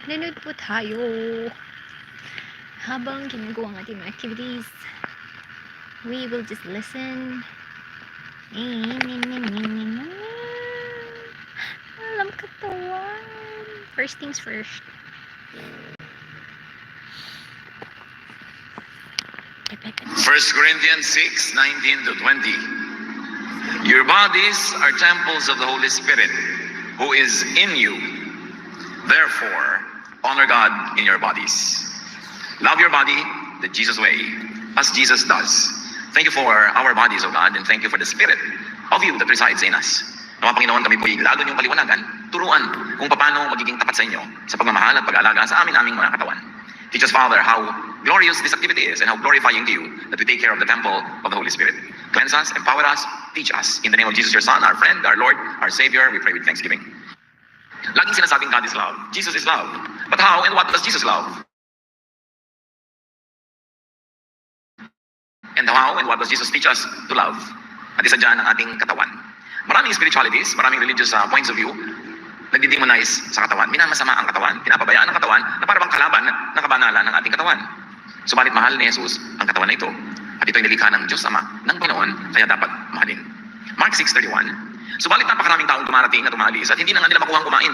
Nanonood po tayo habang ginagawa ang ating mga activities. We will just listen. Alam katawan. First things first. First Corinthians 6:19 to 20. Your bodies are temples of the Holy Spirit, who is in you. Therefore, honor God in your bodies. Love your body the Jesus way, as Jesus does. Thank you for our bodies, O God, and thank you for the Spirit of you that resides in us. Nawa Panginoon, kami po'y lalo niyong paliwanagan, turuan kung paano magiging tapat sa inyo sa pagmamahal at pag-aalaga sa aming mga katawan. Teach us, Father, how glorious this activity is and how glorifying to you that we take care of the temple of the Holy Spirit. Cleanse us, empower us, teach us. In the name of Jesus, your Son, our friend, our Lord, our Savior, we pray with thanksgiving. Laging sinasabing God is love. Jesus is love. But how and what does Jesus love? And how and what does Jesus teach us to love? At isa dyan ang ating katawan. Maraming spiritualities, maraming religious points of view, nagdidemonize sa katawan. Minamasama ang katawan, pinapabayaan ang katawan na parang kalaban ng kabanalan ng ating katawan. Subalit mahal ni Jesus ang katawan na ito. At ito'y nilikha ng Diyos Ama, ng Panginoon, kaya dapat mahalin. Mark 6:31. Subalit napakaraming taong dumarating at umalis at hindi na nga nila makuhang kumain.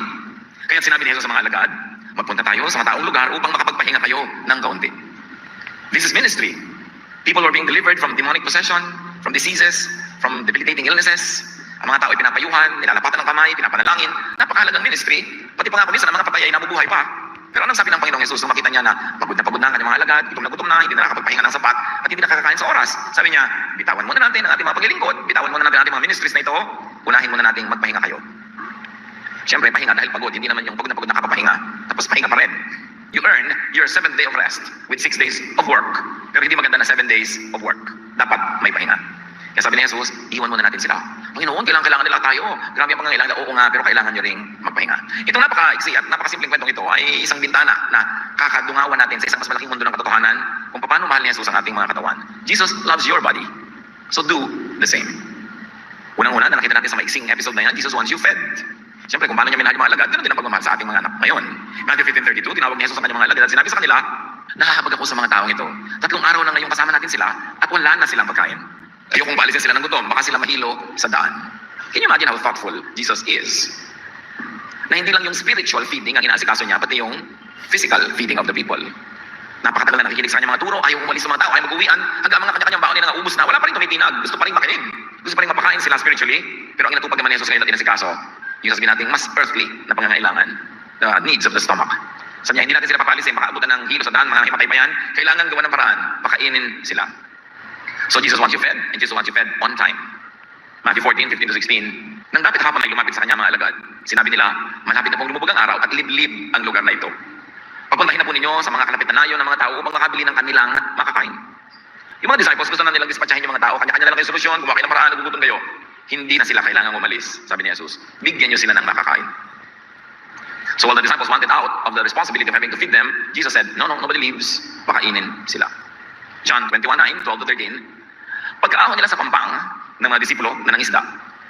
Kaya sinabi ni Jesus sa mga alagad, magpunta tayo sa mataong lugar upang makapagpahinga kayo ng kaunti. This is ministry. People were being delivered from demonic possession, from diseases, from debilitating illnesses. Ang mga tao ay pinapayuhan, nilalapatan ng kamay, pinapanalangin. Napakahalagang ministry. Pati pa nga kuminsan ang mga patay ay nabubuhay pa. Pero anong sabi ng Panginoong Jesus nung makita niya na pagod na ang kanyang mga alagad, gutom na, hindi na nakakapagpahinga ng sapat, at hindi nakakakain sa oras? Sabi niya, bitawan muna natin ang ating mga paglilingkod, bitawan muna natin ang ating mga ministries na ito, unahin muna nating magpahinga kayo. Siyempre, pahinga dahil pagod, hindi naman yung pagod na nakapahinga, tapos pahinga pa rin. You earn your 7th day of rest with 6 days of work. Pero hindi maganda na 7 days of work. Dapat may pahinga. Kaya sabi ni Jesus, iwan muna natin sila. Panginoon, kailangan nila tayo. Grabe ang pangangailangan. Oo nga, pero kailangan nyo ring magpahinga. Itong napaka-iksi at napakasimpleng kwentong ito ay isang bintana na kakadungawan natin sa isang mas malaking mundo ng katotohanan kung paano mahal ni Jesus ang ating mga katawan. Jesus loves your body. So do the same. Unang-una na nakita natin sa maiksing episode na yan, Jesus wants you fed. Siyempre, kung paano niya minahal yung mga alagad, ganoon din ang pagmamahal sa ating mga anak. Ngayon, Matthew 15:32, tinawag ni Jesus ang kanyang mga alagad at sinabi sa kanila, nahahabag ako sa mga taong ito. 3 araw na ngayong kasama natin sila at wala na silang pagkain. Ayokong paalisin sila ng gutom, baka sila mahilo sa daan. Can you imagine how thoughtful Jesus is? Na hindi lang yung spiritual feeding ang inaasikaso niya, pati yung physical feeding of the people. Napakatagal na nakikinig sa kanyang mga turo, ayaw umalis sa mga tao, ayaw mag-uwian, hanggang mga kanya-kanyang baon nila naubos na, wala pa rin tumitinag, gusto pa rin makinig, gusto pa rin mapakain sila spiritually, pero ang inatupag naman ni Jesus ngayon at inasikaso, yung sasabihin natin mas earthly na pangangailangan, the needs of the stomach. Sabi niya, hindi natin sila papaalisin, makaabutan ng hilo sa daan, mga himatay pa yan, kailangan gawa ng paraan, pakainin sila. So Jesus wants you fed, and Jesus wants you fed on time. Matthew 14:15-16. Nang dapit hapon ay lumapit sa kanya mga alagad, sinabi nila, malapit na pong lumubog ang araw at liblib ang lugar na ito. Papuntahin na po ninyo sa mga kalapit na nayon ng mga tao upang makabili ng kanilang makakain. Yung mga disciples, gusto na nilang dispatchahin yung mga tao, kanya-kanya na lang kayo solusyon, gumawa kayo ng paraan, nagugutom kayo. Hindi na sila kailangang umalis, sabi ni Jesus. Bigyan nyo sila ng makakain. So while the disciples wanted out of the responsibility of having to feed them, Jesus said, no, nobody leaves, pakainin sila. John 21:9-12-13. Pagkaahon nila sa pampang ng mga disipulo na nangisda,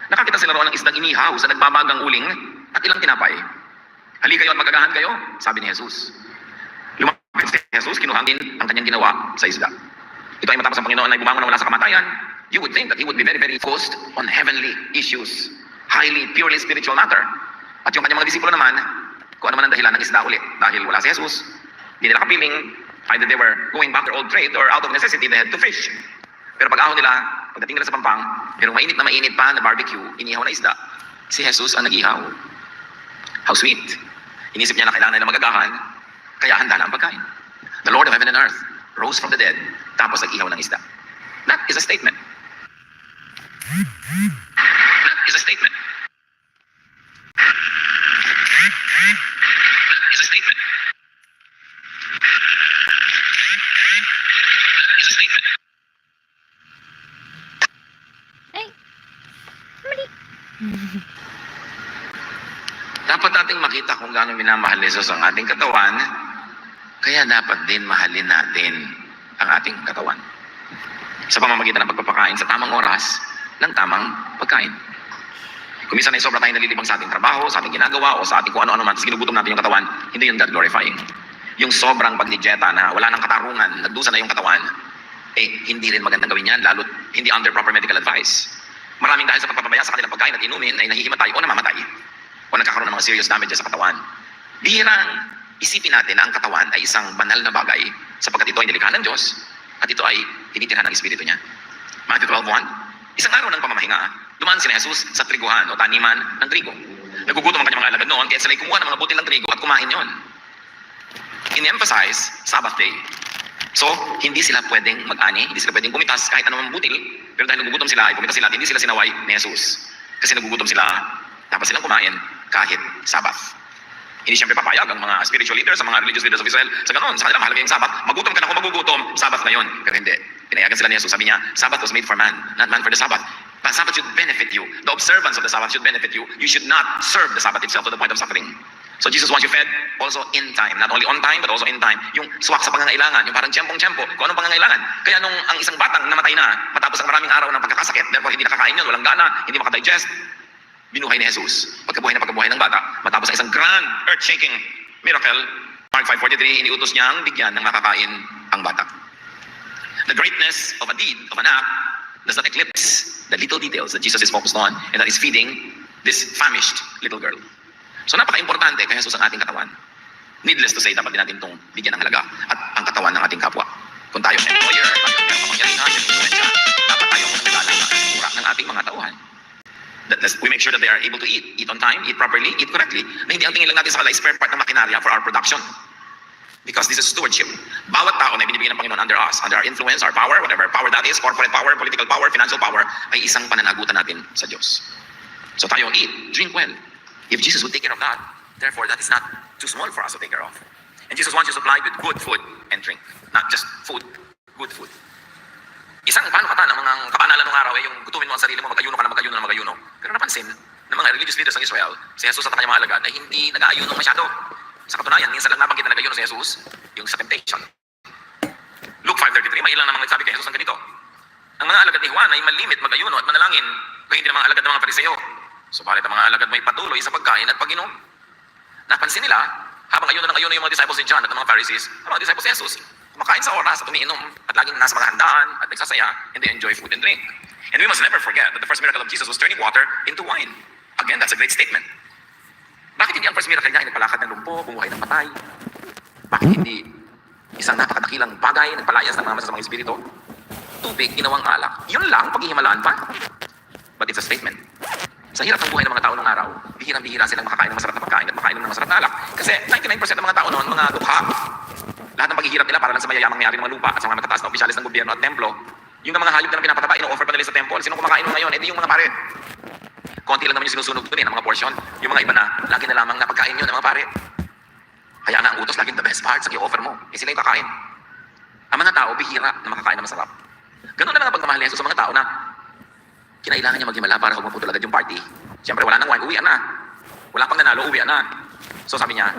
nakakita sila roon ng isdang inihaw sa nagbabagang uling at ilang tinapay. Halika kayo at magagahan kayo, sabi ni Jesus. Lumapit si Jesus, kinuhangin ang kanyang ginawa sa isda. Ito ay matapos ang Panginoon ay bumangon na wala sa kamatayan. You would think that he would be very, very focused on heavenly issues, highly, purely spiritual matter. At yung kanyang mga disipulo naman, kung ano man ang dahilan ng isda ulit, dahil wala si Jesus, hindi nila kapiling, either they were going back their old trade or out of necessity, they had to fish. Pero pag-ahon nila, pagdating nila sa pampang, merong mainit pa na barbecue, inihaw na isda. Si Jesus ang nag-ihaw. How sweet. Inisip niya na kailangan nila magagahan, kaya handa na ang pagkain. The Lord of heaven and earth rose from the dead, tapos nag-ihaw ng isda. That is a statement. That is a statement. That is a statement. That is a statement. Ay! Mali! Dapat nating makita kung gaano minamahal ni Jesus ang ating katawan, kaya dapat din mahalin natin ang ating katawan. Sa pamamagitan ng pagpapakain sa tamang oras, ng tamang pagkain. Kung minsan ay sobra tayong nalilibang sa ating trabaho, sa ating ginagawa, o sa ating kung ano-ano man, tapos ginugutom natin yung katawan, hindi yun God glorifying. Yung sobrang paglidyeta na wala nang katarungan, nagdusa na yung katawan, hindi rin magandang gawin yan, lalo't hindi under proper medical advice. Maraming dahil sa pagpapabaya sa kanilang pagkain at inumin ay nahihimatay o namamatay o nagkakaroon ng mga serious damages sa katawan. Bihirang isipin natin na ang katawan ay isang banal na bagay sapagkat ito ay nilikha ng Diyos at ito ay tinitirhan ng Espiritu niya. Matthew 12:1, isang araw ng pamamahinga, dumaan si Jesus sa triguhan o taniman ng trigo. Nagugutom ang kanyang mga alagad noon kaya sila'y kumuha ng mga butil ng trigo at kumain yon. In-emphasize, Sabbath day. So, hindi sila pwedeng mag-ani, hindi sila pwedeng pumitas kahit anumang butil, pero dahil nagugutom sila, ay pumitas sila at hindi sila sinaway ni Jesus. Kasi nagugutom sila, dapat silang kumain kahit Sabbath. Hindi siyempre papayag ang mga spiritual leaders, ang mga religious leaders of Israel, sa ganun, sa kanila mahalaga yung Sabbath. Magutom ka na kung magugutom, Sabbath na yun. Pero hindi. Pinayagan sila ni Jesus. Sabi niya, Sabbath was made for man, not man for the Sabbath. The Sabbath should benefit you. The observance of the Sabbath should benefit you. You should not serve the Sabbath itself to the point of suffering. So Jesus wants you fed also in time. Not only on time, but also in time. Yung swak sa pangangailangan, yung parang tiyempong-tiyempo, kung anong pangangailangan. Kaya nung ang isang batang namatay na, matapos ang maraming araw ng pagkakasakit, therefore hindi nakakain yun, walang gana, hindi makadigest, binuhay ni Jesus. Pagkabuhay ng bata, matapos ang isang grand, earth-shaking miracle, Mark 5:43, iniutos niyang bigyan ng makakain ang bata. The greatness of a deed, of an act, does not eclipse the little details that Jesus is focused on and that is feeding this famished little girl. So napaka-importante kay Jesus ang ating katawan. Needless to say, dapat din natin itong bigyan ng halaga at ang katawan ng ating kapwa. Kung tayo ang employer, tayo ang kapangyarihan, influensya, dapat tayo ang naglalang na ng ating mga tauhan. That we make sure that they are able to eat on time, eat properly, eat correctly. Na hindi ang tingin lang natin sa kanila is spare part ng makinarya for our production. Because this is stewardship. Bawat tao na binibigyan ng Panginoon under us, under our influence, our power, whatever power that is, corporate power, political power, financial power, ay isang pananagutan natin sa Diyos. So tayo eat, drink well. If Jesus would take care of that, therefore that is not too small for us to take care of. And Jesus wants you supplied with good food and drink. Not just food, good food. Isang panukatan ng mga kapanalan ng araw ay yung gutumin mo ang sarili mo, mag-ayuno ka na mag-ayuno na mag-ayuno. Pero napansin ng mga religious leaders ng Israel, si Jesus at kanyang mga alagad ay hindi nag-aayuno masyado. Sa katunayan, minsan lang nabanggit na nag-ayuno si Jesus, yung sa temptation. Luke 5:33, may ilang namang nagsabi kay Jesus ang ganito. Ang mga alagad ni Juan ay malimit mag-ayuno at manalangin, kaya hindi ng mga alagad ng mga Pariseo. Subalit ang mga alagad may patuloy sa pagkain at pag-inom. Napansin nila, habang ayuno ng ayuno yung mga disciples ni John at ng mga Pharisees, ang mga disciples ni Jesus, kumakain sa oras at umiinom at laging nasa mga handaan at nagsasaya and they enjoy food and drink. And we must never forget that the first miracle of Jesus was turning water into wine. Again, that's a great statement. Bakit hindi ang first miracle niya ay nagpalakad ng lumpo, bumuhay ng patay? Bakit hindi isang napakadakilang bagay, nagpalayas ng mga masasamang espiritu? Tubig, ginawang alak. Yun lang, paghihimalaan pa. But it's a statement. Sa hirap ng buhay ng mga tao ng araw, bihirang-bihira silang makakain ng masarap na pagkain at makainom ng masarap na alak. Kasi 99% ng mga tao noon, mga dukha. Lahat ng paghihirap nila para lang sa mayayamang may-ari ng mga lupa at sa mga matataas na opisyalis ng gobyerno at templo. Yung mga hayop na pinapataba, ino-offer pa nila sa temple. Sino kumakain mo ngayon? Edi yung mga pare. Konti lang naman yung sinusunog dun ang mga portion. Yung mga iba na, lagi na lamang napagkain yun ng mga pare. Kaya ang utos, laging the best part sa i-offer mo. Sila yung kakain. Ang mga tao, bihira na makakain ng masarap. Ganun na lang ang pagmamahal ni Jesus sa mga tao na kinailangan niya maghimala para huwag maputol agad yung party. Siyempre, wala nang wine, uwian na. Wala pang nanalo, uwian na. So sabi niya,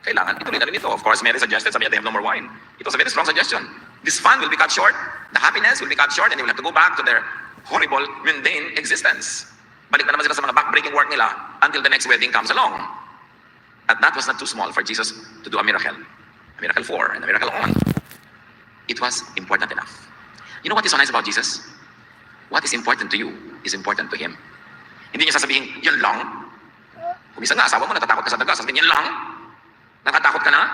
kailangan ituloy na rin ito. Of course, Mary suggested, sabi niya, they have no more wine. It was a very strong suggestion. This fun will be cut short. The happiness will be cut short and they will have to go back to their horrible, mundane existence. Balik na naman sila sa mga backbreaking work nila until the next wedding comes along. And that was not too small for Jesus to do a miracle. A miracle 4 and a miracle on. It was important enough. You know what is so nice about Jesus? What is important to you is important to Him. Hindi niya sasabihin, yun lang. Kung isa nga, asawa mo, natatakot ka sa daga, sasabihin, yun lang. Natatakot ka na?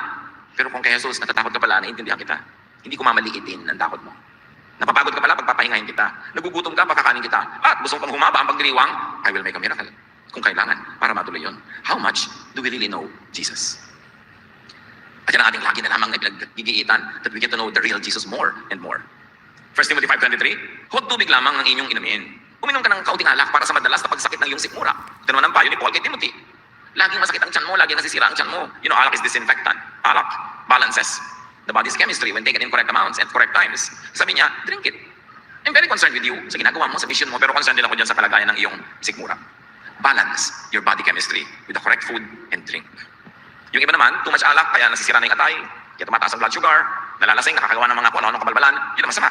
Pero kung kay Jesus, natatakot ka pala, naiintindihan kita. Hindi ko mamaliitin ang takot mo. Napapagod ka pala, pagpapahingahin kita. Nagugutom ka, pakakanin kita. At gusto pang humaba ang pagdiriwang, I will make a miracle. Kung kailangan, para matuloy yun. How much do we really know Jesus? At yan ang ating lagi na lamang na pinaggigiitan that we get to know the real Jesus more and more. 1 Timothy 5:23, huwag tubig lamang ang inyong inumin. Uminom ka ng kaunting alak para sa madalas na pagsakit ng iyong sikmura. Ito naman ang payo ni Paul kay Timothy. Laging masakit ang tiyan mo, laging nasisira ang tiyan mo. You know, alak is disinfectant. Alak balances the body's chemistry when taken in correct amounts and correct times. Sabi niya, drink it. I'm very concerned with you sa ginagawa mo, sa vision mo, pero concerned din ako dyan sa kalagayan ng iyong sikmura. Balance your body chemistry with the correct food and drink. Yung iba naman, too much alak, kaya nasisira na yung atay, kaya tumataas ang blood sugar, nalalasing, nakakagawa ng mga kung ano-ano kabalbalan, yun ang masama.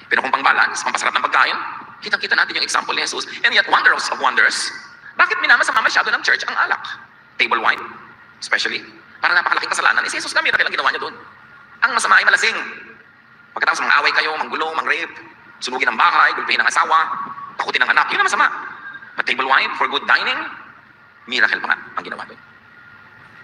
Pero kung pang-balance, pampasarap ng pagkain, Kitang-kita natin yung example ni Jesus. And yet, wonders of wonders, bakit minamasama masyado ng church ang alak? Table wine, especially. Para napakalaking kasalanan. Si Jesus na miracle ang ginawa niya doon. Ang masama ay malasing. Pagkatapos mang-away kayo, manggulo, mang-rape, sunugin ang bahay, gulpihin ang asawa, takutin ang anak, yun ang masama. But table wine for good dining, miracle pa nga ang ginawa doon.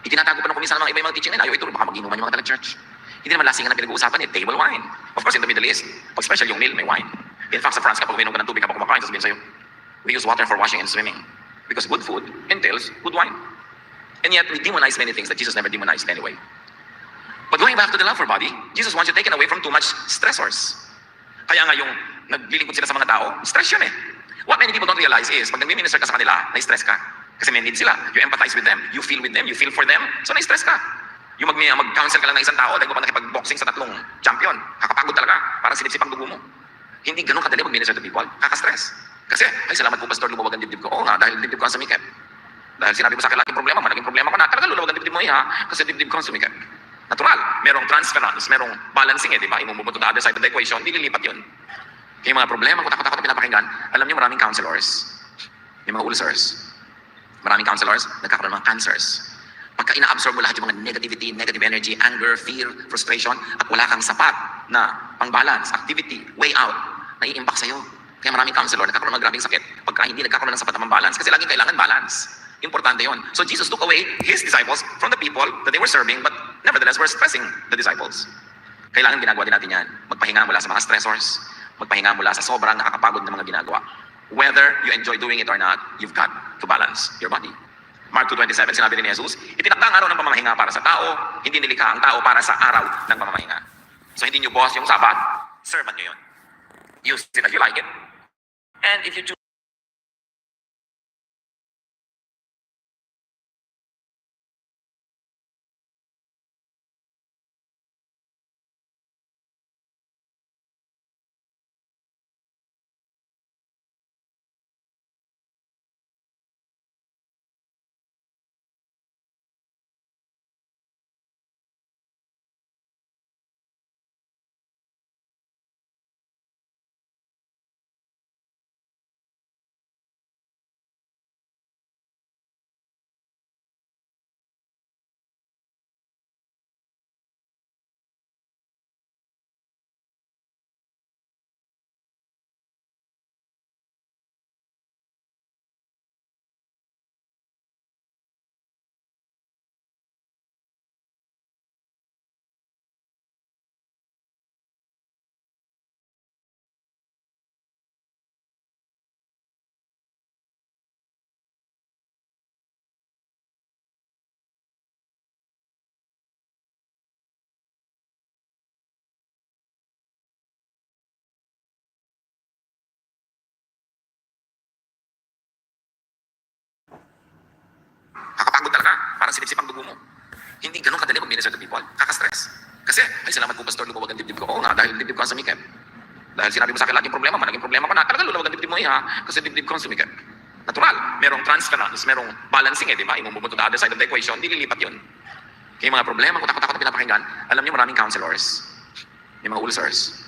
Itinatago pa nung kuminsan ng mga iba yung mga teaching na ayaw ituro, baka mag-inuman yung mga taga-church. Hindi naman lasingan ang pinag-uusapan eh, table wine. Of course, in the Middle East, pag special yung meal, may wine. In fact, sa France, kapag uminom ka ng tubig kapag kumakain, sasabihin sa'yo, we use water for washing and swimming. Because good food entails good wine. And yet, we demonize many things that Jesus never demonized anyway. But going back to the love for body, Jesus wants you taken away from too much stressors. Kaya nga yung naglilingkod sila sa mga tao, stress yun eh. What many people don't realize is, pag nag-minister ka sa kanila, na-stress ka. Kasi may need sila. You empathize with them. You feel with them. You feel for them. So na-stress ka. Yung mag-counsel ka lang ng isang tao dahil mo pa nakipag-boxing sa 3 champion. Kakapagod talaga. Parang sinipsip ang dugo mo. Hindi ganun kadali mag-minister to people. Kaka-stress. Kasi, ay salamat po pastor, lumawag ang dibdib ko. Oo nga, dahil dibdib ko ang sumikip. Dahil sinabi mo sa akin laging problema mo, naging problema ko na. Talaga lulawag ang dibdib mo ha. Kasi dibdib ko ang sumikip. Natural. Merong transference, merong balancing di ba? Imumubo to the other side of the equation, nililipat yun. Kaya yung mga problema, kung takot-takot pinapakinggan, alam niyo maraming counselors. May mga ulcers. Maraming counselors, nagkakaroon ng mga cancers. Pagka ina-absorb mo lahat yung mga negativity, negative energy, anger, fear, frustration, at wala kang sapat na pang-balance, activity, way out, nai-impact sa'yo. Kaya maraming counselor, nagkakaroon ng grabing sakit. Pagka hindi nagkakaroon ng sapat na pang-balance, kasi laging kailangan balance. Importante yon. So Jesus took away His disciples from the people that they were serving, but nevertheless were stressing the disciples. Kailangan ginagawa din natin yan. Magpahinga mula sa mga stressors, magpahinga mula sa sobrang nakakapagod na mga ginagawa. Whether you enjoy doing it or not, you've got to balance your body. Mark 2:27, sinabi ni Jesus, itinakda ang araw ng pamamahinga para sa tao, hindi nilikha ang tao para sa araw ng pamamahinga. So hindi nyo boss yung Sabat, servant nyo yun. Use it as you like it. And if you choose kakapagod talaga, parang sinipsip ang dugo mo. Hindi ganun kadali mag-minister to people. Kaka-stress. Kasi, ay salamat po pastor, lumawag ang dibdib ko. Oo nga, dahil dibdib ko ang sumikip. Dahil sinabi mo sa akin laging problema mo, naging problema ko na. Talaga lulawag ang dibdib mo ha. Kasi dibdib ko ang sumikip. Natural. Merong transference, merong balancing di ba? Imumubo to the other side of the equation, nililipat yun. Kaya yung mga problema, kung takot-takot na pinapakinggan, alam niyo maraming counselors. May mga ulcers.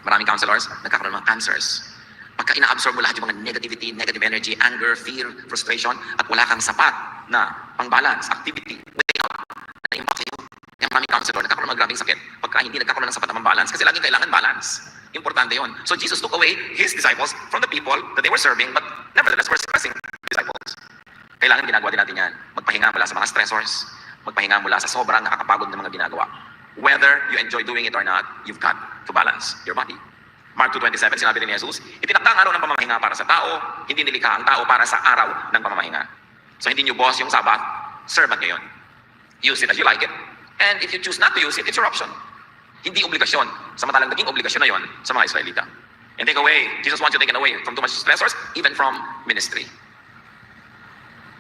Maraming counselors, nagkakaroon ng mga cancers. Pagka ina-absorb mo lahat yung mga negativity, negative energy, anger, fear, frustration, at wala kang sapat na pang-balance, activity, way out, na-impact sa'yo. Kaya maraming counselor, nagkakaroon ng grabing sakit. Pagka hindi nagkakaroon ng sapat na pang-balance, kasi laging kailangan balance. Importante yon. So Jesus took away His disciples from the people that they were serving, but nevertheless were stressing the disciples. Kailangan ginagawa din natin yan. Magpahinga mula sa mga stressors, magpahinga mula sa sobrang nakakapagod na mga ginagawa. Whether you enjoy doing it or not, you've got to balance your body. Mark 2:27, sinabi ni Jesus, itinakda ang araw ng pamamahinga para sa tao, hindi nilikha ang tao para sa araw ng pamamahinga. So hindi nyo boss yung Sabat, servant nyo yun. Use it as you like it. And if you choose not to use it, it's your option. Hindi obligasyon. Samantalang naging obligasyon na yun sa mga Israelita. And take away, Jesus wants you taken away from too much stressors, even from ministry.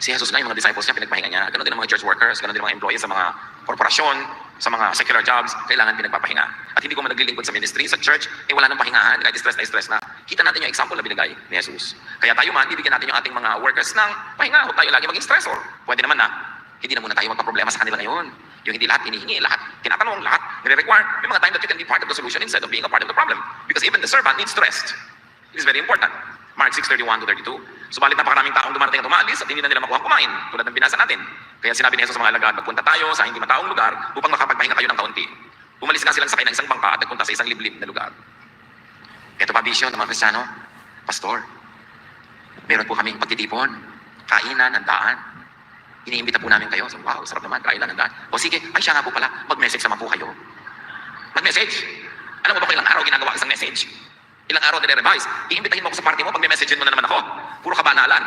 Si Jesus nga yung mga disciples niya, pinagpahinga niya. Ganon din ang mga church workers, ganon din ang mga employees sa mga korporasyon, sa mga secular jobs, kailangan pinagpapahinga. At hindi ko man naglilingkod sa ministry, sa church, wala nang pahingahan, kahit stress na. Kita natin yung example na binigay ni Jesus. Kaya tayo man, bibigyan natin yung ating mga workers ng pahinga. Huwag tayo lagi maging stressor. Pwede naman na, hindi na muna tayo magpa-problema sa kanila ngayon. Yung hindi lahat hinihingi, lahat tinatanong, lahat nire-require. May mga time that you can be part of the solution instead of being a part of the problem. Because even the servant needs to rest. It is very important. Mark 6:31 to 32. Subalit napakaraming taong dumarating at umalis at hindi na nila makuha kumain, tulad ng binasa natin. Kaya sinabi ni Jesus sa mga alagad, magpunta tayo sa hindi mataong lugar upang makapagpahinga kayo ng kaunti. Umalis nga silang sakay ng isang bangka at nagpunta sa isang liblib na lugar. Ito pa bisyo ng mga Kristiyano, Pastor, meron po kaming pagtitipon, kainan, handaan. Iniimbita po namin kayo. So, wow, sarap naman, kainan, handaan. O sige, ay siya nga po pala, mag-message naman po kayo. Mag-message. Alam mo ba kung ilang araw ginagawa isang message? Ilang araw nire-revise. Iimbitahin mo ako sa party mo, pag may message mo na naman ako. Puro kabanalan.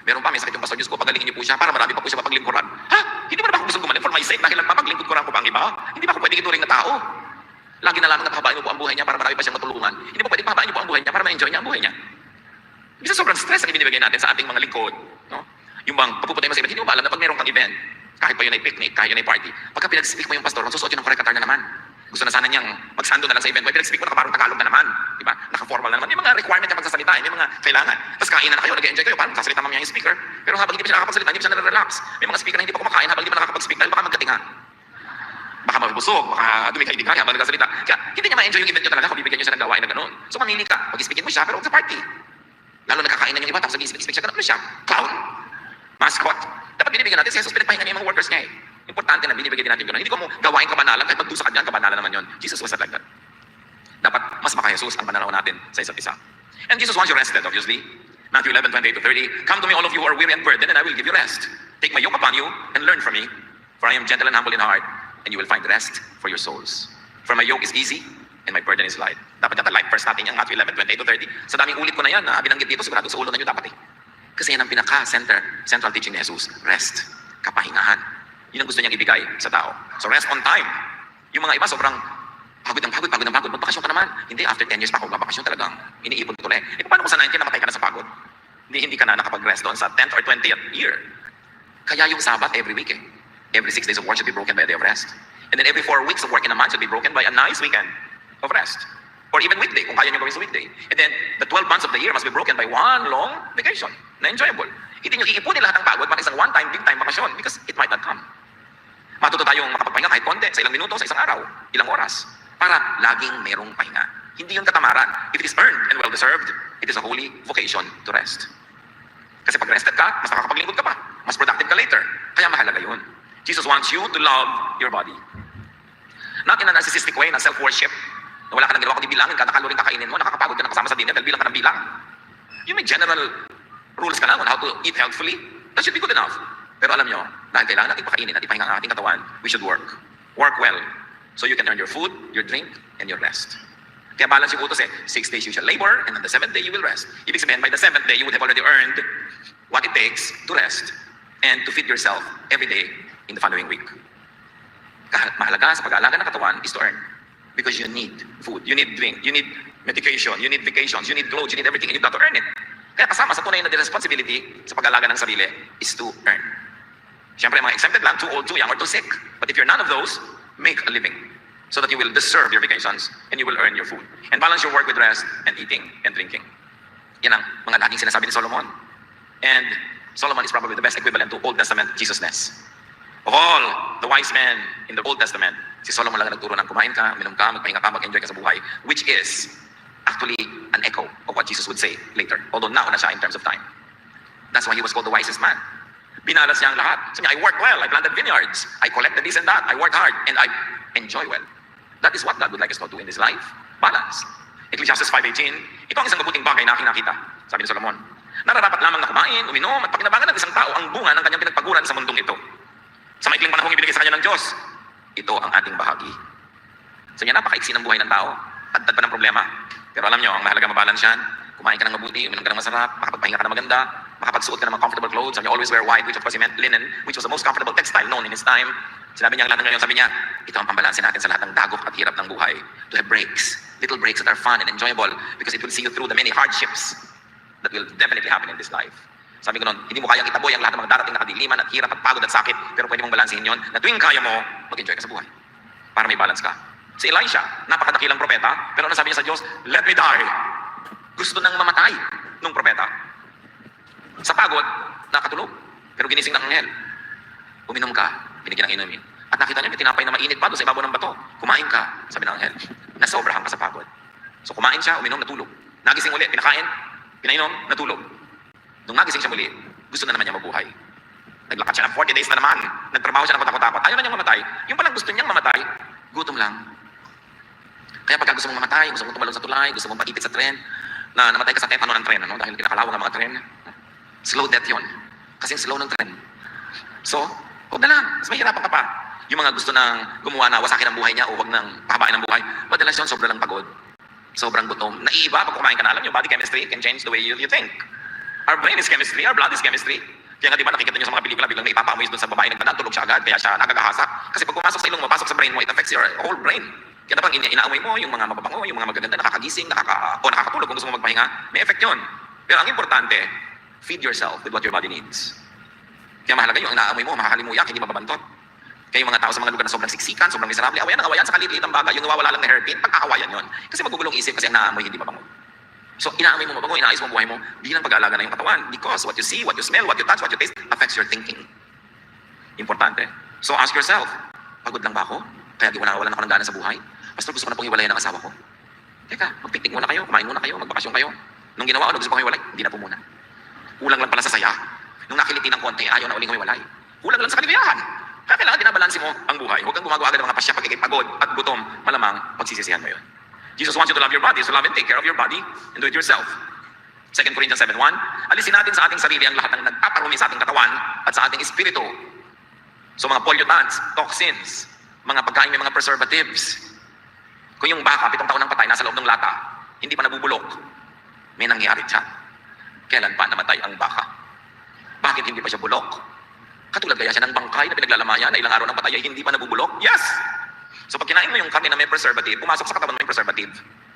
Meron pa, may sakit yung pastor, Diyos ko, pagalingin niyo po siya para marami pa po siya mapaglingkuran. Ha? Hindi mo na ba ako gusto gumaling for my sake dahil mapaglingkod ko rin po pa ang iba? Hindi ba ako pwedeng ituring na tao? Lagi na lamang napahabain mo po ang buhay niya para marami pa siyang matulungan. Hindi mo pwedeng pahabain niyo po ang buhay niya para ma-enjoy niya ang buhay niya. Bisa sobrang stress ang binibigay natin sa ating mga lingkod. No? Yung bang papupunta mo sa event, hindi mo ba alam na pag meron kang event, kahit pa yun ay picnic, kahit yun ay party, pagka pinag-speak mo yung pastor, magsusuot yun ng correct attire na naman. Gusto na sana niyang magsando na lang sa event. May pinag-speak mo, nakaparang Tagalog na naman. Diba? Naka-formal na naman. May mga requirement niya pagsasalita. May mga kailangan. Tapos kain na kayo, nag-enjoy kayo. Parang sasalita mamaya yung speaker. Pero habang hindi pa siya nakakapagsalita, hindi pa siya nare-relax. May mga speaker na hindi pa kumakain habang hindi pa nakakapag-speak dahil baka magkatinga. Baka mabusog, baka dumikay di kaya habang nagsasalita. Kaya hindi niya ma-enjoy yung event niyo talaga kung bibigyan niyo siya ng gawain na gano'n. So mamili ka. Pag-speakin mo siya, pero sa party. Lalo nakakain na yung iba, tapos nag-speak siya. Ano siya? Clown? Mascot? Dapat binibigyan natin si Jesus, pinagpahinga niya yung mga workers niya eh. Importante na binibigyan din natin gano'n. Hindi ko mo gawain kabanalan, kahit magdusa ka dyan, kabanalan naman yun. Jesus was not like that. Dapat mas maka-Jesus ang pananaw natin sa isa't isa. And Jesus wants you rested, obviously. Matthew 11:28-30. Come to me, all of you who are weary and burdened, and I will give you rest. Take my yoke upon you and learn from me, for I am gentle and humble in heart, and you will find rest for your souls. For my yoke is easy, and my burden is light. Dapat yata life verse natin yung Matthew 11:28-30. Sa daming ulit ko na yan, na binanggit dito, sigurado sa ulo na nyo dapat eh. Kasi yan ang central teaching ni Jesus. Rest. Kapahingahan. Yun ang gusto niyang ibigay sa tao. So rest on time. Yung mga iba sobrang pagod ng pagod. Magbakasyon ka naman. Hindi, after 10 years pa ako magbakasyon talagang iniipon ko tuloy. Eh paano kung sa 19 namatay ka na sa pagod? Hindi ka na nakapag-rest doon sa 10th or 20th year. Kaya yung Sabbath every week eh. Every 6 days of work should be broken by a day of rest. And then every 4 weeks of work in a month should be broken by a nice weekend of rest. Or even weekday, kung kaya nyo gawin sa weekday. And then the 12 months of the year must be broken by one long vacation na enjoyable. Hindi nyo iipunin lahat ng pagod para isang one-time, big-time bakasyon because it might not come. Matuto tayong makapagpahinga kahit konti, sa ilang minuto, sa isang araw, ilang oras, para laging merong pahinga. Hindi yun katamaran. If it is earned and well-deserved, it is a holy vocation to rest. Kasi pag rested ka, mas nakakapaglingkod ka pa. Mas productive ka later. Kaya mahalaga yun. Jesus wants you to love your body. Not in a narcissistic way, na self-worship, na wala ka nang ginawa kundi bilangin, kada kaloring kakainin mo, nakakapagod ka na kasama sa dinner dahil bilang ka ng bilang. Yung may general rules ka lang on how to eat healthfully, that should be good enough. Pero alam nyo, dahil kailangan natin pakainin at ipahinga ang ating katawan, we should work. Work well. So you can earn your food, your drink, and your rest. Kaya balance yung utos eh. 6 days you shall labor, and on the 7th day you will rest. Ibig sabihin, by the 7th day, you would have already earned what it takes to rest and to feed yourself every day in the following week. Mahalaga sa pag-aalaga ng katawan is to earn. Because you need food, you need drink, you need medication, you need vacations, you need clothes, you need everything, and you've got to earn it. Kaya kasama sa tunay na responsibility sa pag-aalaga ng sarili is to earn. Siyempre, mga exempted lang, too old, too young, or too sick. But if you're none of those, make a living so that you will deserve your vacations and you will earn your food. And balance your work with rest and eating and drinking. Yan ang mga laging sinasabi ni Solomon. And Solomon is probably the best equivalent to Old Testament Jesusness. Of all the wise men in the Old Testament, si Solomon lang ang nagturo ng kumain ka, minom ka, magpahinga ka, mag-enjoy ka sa buhay, which is actually an echo of what Jesus would say later. Although now na siya in terms of time. That's why he was called the wisest man. Binalas niya ang lahat. Sabi niya, I worked well, I planted vineyards, I collected this and that, I worked hard, and I enjoy well. That is what God would like us to do in this life. Balance. Ecclesiastes 5:18, ito ang isang mabuting bagay na aking nakita, sabi ni Solomon. Nararapat lamang na kumain, uminom, at pakinabangan ng isang tao ang bunga ng kanyang pinagpaguran sa mundong ito. Sa maikling panahong ibinigay sa kanya ng Diyos, ito ang ating bahagi. So niya, napakaiksi ng buhay ng tao. Tagtad pa ng problema. Pero alam nyo, ang mahalaga mabalance yan. Kumain ka ng mabuti, uminom ka ng masarap, makapagpahinga ka ng maganda, makapagsuot ka ng mga comfortable clothes. Sabi niya, always wear white, which of course he meant linen, which was the most comfortable textile known in his time. Sinabi niya ang lahat ng ngayon, sabi niya, ito ang pambalansin natin sa lahat ng dagok at hirap ng buhay. To have breaks, little breaks that are fun and enjoyable because it will see you through the many hardships that will definitely happen in this life. Sabi ko noon, hindi mo kayang itaboy ang lahat ng mga darating na kadiliman at hirap at pagod at sakit, pero pwede mong balansin yon na tuwing kaya mo, mag-enjoy ka sa buhay. Para may balance ka. Si Elisha, napakadakilang propeta, pero ano sabi niya sa Diyos? Let me die. Gusto nang mamatay nung propeta. Sa pagod, nakatulog. Pero ginising ng anghel. Uminom ka, binigyan ng inumin. At nakita niya may tinapay na mainit pa doon sa ibabaw ng bato. Kumain ka, sabi ng anghel. Nasobrahan ka sa pagod. So kumain siya, uminom, natulog. Nagising uli, pinakain, pinainom, natulog. Nung nagising siya muli, gusto na naman niya mabuhay. Naglakad siya ng 40 days na naman. Nagtrabaho siya ng katakot-takot. Ayaw na niyang mamatay. Yung palang gusto niyang mamatay, gutom lang. Kaya pagka gusto mong mamatay, gusto mong tumalon sa tulay, gusto mong paipit sa tren, na namatay ka sa tetano ng tren, ano? Dahil kinakalawang ang mga tren. Slow death yun. Kasing slow ng tren. So, huwag na lang. Mas mahirapan ka pa. Yung mga gusto nang gumawa na wasakin ang buhay niya o huwag nang pahabain ang buhay, madalas yun, sobrang lang pagod. Sobrang gutom. Naiiba, pag kumain ka na, alam nyo, body chemistry can change the way you think. Our brain is chemistry, our blood is chemistry. Kaya nga di ba nakikita nyo sa mga pelikula, biglang may ipapaamoy doon sa babae, nagbanat, tulog siya agad, kaya siya nagagahasak. Kasi pag pumasok sa ilong mo, pasok sa brain mo, it affects your whole brain. Kaya dapat inaamoy mo yung mga mababango, yung mga magaganda, nakakagising, nakakatulog kung gusto mo magpahinga, may effect yun. Pero ang importante, feed yourself with what your body needs. Kaya mahalaga yung inaamoy mo, makakalimuyak, hindi mababantot. Kaya yung mga tao sa mga lugar na sobrang siksikan, sobrang miserable, awayan sa kaliliit ang bagay, yung nawawala lang na hairpin, pagkakawayan yun. Kasi magugulong isip kasi ang naamoy hindi mabango. So, inaamoy mo mabango, inaayos mo buhay mo, bilang pag-aalaga na yung katawan. Because what you see, what you smell, what you touch, what you taste, affects your thinking. Importante. So, ask yourself, pagod lang ba ako? Kaya di wala ako ng gana sa buhay? Pastor, gusto ko na pong hiwalayan ng asawa ko. Teka, magpiknik muna kayo, kumain muna kayo, magbakasyon kayo. Nung ginawa ko, gusto ko hiwalay, hindi na po muna. Kulang lang pala sa saya. Nung nakiliti ng konti, ayaw na uling hiwalay. Kulang lang sa kaligayahan. Kaya kailangan dinabalansin mo ang buhay. Huwag kang gumagawa agad ng mga pasya, pagkikipagod at gutom, malamang pagsisisihan mo yun. Jesus wants you to love your body, so love and take care of your body and do it yourself. 2 Corinthians 7:1, alisin natin sa ating sarili ang lahat ng nagpaparumi sa ating katawan at sa ating espiritu. So mga pollutants, toxins, mga pagkain may mga preservatives. Kung yung baka, 7 taon ng patay, nasa loob ng lata, hindi pa nabubulok, may nangyari dyan. Kailan pa namatay ang baka? Bakit hindi pa siya bulok? Katulad kaya siya ng bangkay na pinaglalamayan na ilang araw ng patay ay hindi pa nabubulok? Yes! So pag kinain mo yung karne na may preservative, pumasok sa katawan mo yung preservative,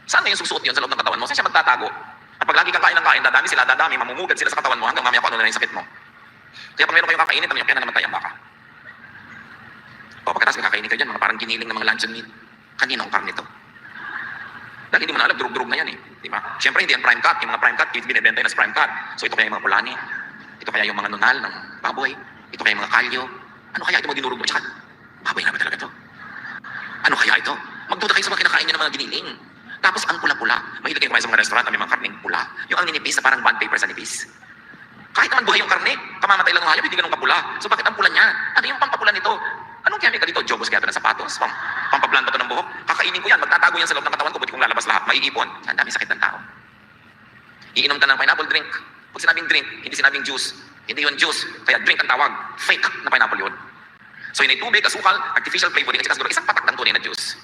saan na yung susuot yun sa loob ng katawan mo? Saan siya magtatago? At pag lagi kang kain ng kain, dadami, mamumugad sila sa katawan mo hanggang mamaya kung ano na yung sakit mo. Kaya pag meron kayong kakainin, tanong nyo, kaya na namatay ang baka. O pagkatapos may kakainin kayo dyan, mga parang giniling ng mga luncheon meat. Kaninong karne to? Dahil hindi mo na alam, durug-durug na yan eh. Di ba? Siyempre hindi yan prime cut. Yung mga prime cut, binibenta yun as prime cut. So ito kaya yung mga pulani. Ito kaya yung mga nunal ng baboy. Ito kaya yung mga kalyo. Ano kaya ito mo dinurog mo? Tsaka, baboy nga ba talaga to? Ano kaya ito? Magduda kayo sa mga kinakain nyo ng mga giniling. Tapos ang pula-pula. Mahilig kayo kumain sa mga restaurant na may mga karneng pula. Yung ang ninipis na parang bond paper sa nipis. Kahit naman buhay yung karne, kamamatay lang ng hayop, hindi ganun kapula. So bakit ang pula niya? Ano yung pampapula nito? Anong chemical dito? Jobos kaya ito ng sapatos? Pampaplan ba ito ng buhok? Kakainin ko yan, magtatago yan sa loob ng katawan ko, buti kong lalabas lahat, maiipon. Ang dami sakit ng tao. Iinom ka ng pineapple drink. Pag sinabing drink, hindi sinabing juice. Hindi yun juice, kaya drink ang tawag. Fake na pineapple yun. So yun ay tubig, asukal, artificial flavoring, at saka siguro isang patak ng tunay na juice.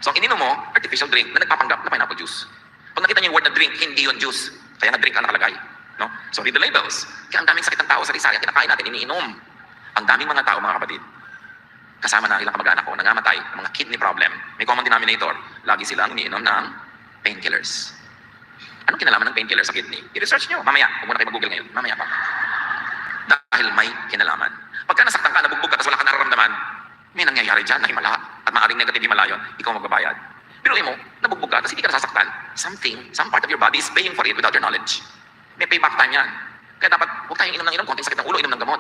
So ang ininom mo, artificial drink na nagpapanggap na pineapple juice. Pag nakita niyo yung word na drink, hindi yun juice. Kaya nga drink ang nakalagay. No? So read the labels. Kaya ang daming sakit ng tao sa risaya, kinakain natin, iniinom. Ang daming mga tao, mga kapatid. Kasama na ilang kamag-anak ko, nangamatay, mga kidney problem. May common denominator. Lagi silang iniinom ng painkillers. Anong kinalaman ng painkiller sa kidney? I-research nyo. Mamaya. Huwag muna kayo mag-google ngayon. Mamaya pa. Dahil may kinalaman. Pagka nasaktan ka, nabugbog ka, tapos wala ka nararamdaman, may nangyayari dyan na himala. At maaaring negative himala yun, ikaw magbabayad. Pero mo, nabugbog ka, tapos hindi ka nasasaktan. Some part of your body is paying for it without your knowledge. May payback time yan. Kaya dapat, huwag tayong inom ng inom, konting sakit ng ulo, inom ng gamot.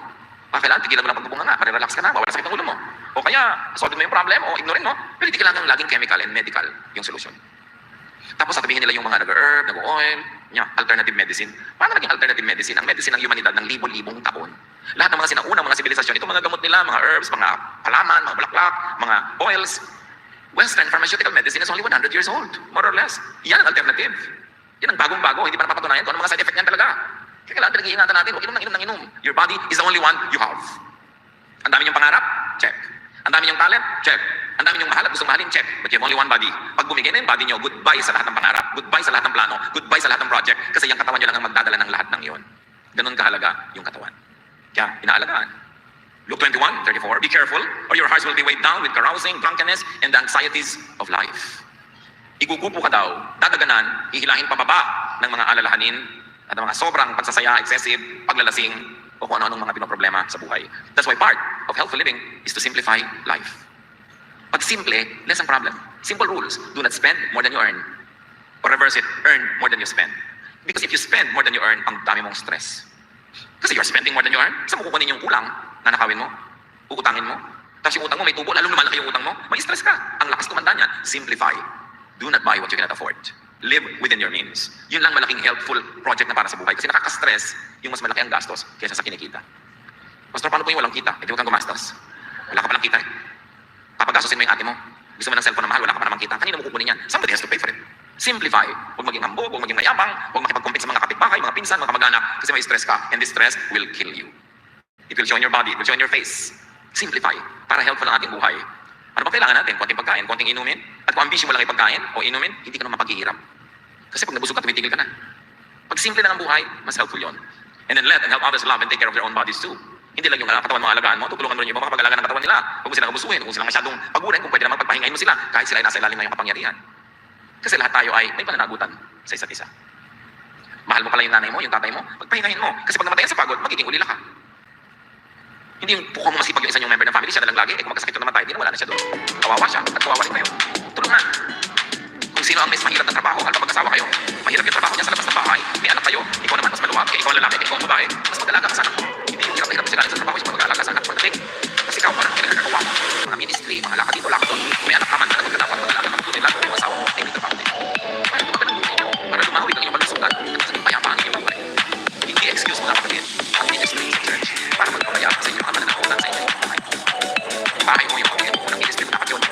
Kailangan, tigilan mo lang pagbubunga nga, relax ka na, mawala sakit ng ulo mo. O kaya, solve mo yung problem, o ignorin mo, pero hindi kailangan laging chemical and medical yung solusyon. Tapos sasabihin nila yung mga nag-herb, nag-oil, alternative medicine. Paano naging alternative medicine? Ang medicine ng humanidad ng libo-libong taon. Lahat ng mga sinaunang mga sibilisasyon, ito mga gamot nila, mga herbs, mga halaman, mga bulaklak, mga oils. Western pharmaceutical medicine is only 100 years old, more or less. Yan ang alternative. Yan ang bagong-bago, hindi pa napapatunayan kung ano mga side effect niyan talaga. Kaya kailangan talaga iingatan natin, huwag inom ng inom. Your body is the only one you have. Ang dami niyong pangarap? Check. Ang dami niyong talent? Check. Ang dami niyong mahal at gustong mahalin? Check. But you have only one body. Pag bumigay na yung body niyo, goodbye sa lahat ng pangarap, goodbye sa lahat ng plano, goodbye sa lahat ng project, kasi yung katawan niyo lang ang magdadala ng lahat ng iyon. Ganun kahalaga yung katawan. Kaya, inaalagaan. Luke 21:34, be careful, or your hearts will be weighed down with carousing, drunkenness, and the anxieties of life. Igugupo ka daw, dadaganan, hihilahin pababa ng mga alalahanin at mga sobrang pagsasaya, excessive, paglalasing, o kung ano-anong mga pinoproblema sa buhay. That's why part of healthful living is to simplify life. Pag simple, less ang problem. Simple rules. Do not spend more than you earn. Or reverse it, earn more than you spend. Because if you spend more than you earn, ang dami mong stress. Kasi you're spending more than you earn, saan mo kukunin yung kulang na nakawin mo? Uutangin mo? Tapos yung utang mo may tubo, lalong lumalaki yung utang mo, may stress ka. Ang lakas tumanda niyan. Simplify. Do not buy what you cannot afford. Live within your means. Yun lang malaking helpful project na para sa buhay kasi nakaka-stress yung mas malaki ang gastos kaysa sa kinikita. Pastor, paano po yung walang kita? Huwag kang gumastos. Wala ka palang kita eh. Papagastosin mo yung ate mo. Gusto mo ng cellphone na mahal, wala ka pa namang kita. Kanino mo kukunin yan? Somebody has to pay for it. Simplify. Huwag maging hambog, huwag maging mayabang, huwag makipag-compete sa mga kapitbahay, mga pinsan, mga kamag-anak kasi may stress ka and this stress will kill you. It will show in your body, it will show in your face. Simplify para helpful ang ating buhay. Ano ba kailangan natin? Konting pagkain, konting inumin. At kung ambisyon mo lang ipagkain o inumin, hindi ka naman mapaghihirap. Kasi pag nabusog ka, tumitigil ka na. Pag simple na ang buhay, mas helpful yon. And then let and help others love and take care of their own bodies too. Hindi lang yung katawan mo, alagaan mo, tutulungan mo rin yung mga kapag-alaga ng katawan nila. Huwag mo silang abusuhin, huwag mo silang masyadong pagurin, kung pwede naman pagpahingahin mo sila, kahit sila ay nasa ilalim ng iyong kapangyarihan. Kasi lahat tayo ay may pananagutan sa isa't isa. Mahal mo pala yung nanay mo, yung tatay mo, pagpahingahin mo. Kasi pag namatayan sa pagod, magiging ulila ka. Hindi yung puko mo masipag yung isa yung member ng family, siya na lang lagi, kung magkasakit yung namatay, di na wala na siya doon. Kawawa siya, at kawawa rin kayo. Tulong na. Kung sino ang mas mahirap ng trabaho, al pag-asawa kayo, mahirap yung trabaho niya sa labas ng bahay, may anak kayo, ikaw naman mas maluwag, kaya ikaw ang lalaki, kaya ikaw ang babae, mas mag-alaga ka sa anak mo. Hindi yung hirap na hirap sila sa trabaho, siya mag-alaga sa anak mo. Kasi ikaw parang pinagkakawa mo. Mga ministry, mga lakad dito, lakad doon, may anak ka man, talagang dapat mag-alaga ng tunay lang, kung yung asawa mo, ay may trabaho din. Para tumagal ang buhay niyo, para lumawi ng iyong malusugan, at sa payapaan ng iyong buhay. Hindi excuse mo na kapatid, ang ministry sa church, para magpamayaan sa inyong mga nananakutan sa inyong buhay. Bahay mo yung pagkain mo ng ministry mo dapat yun.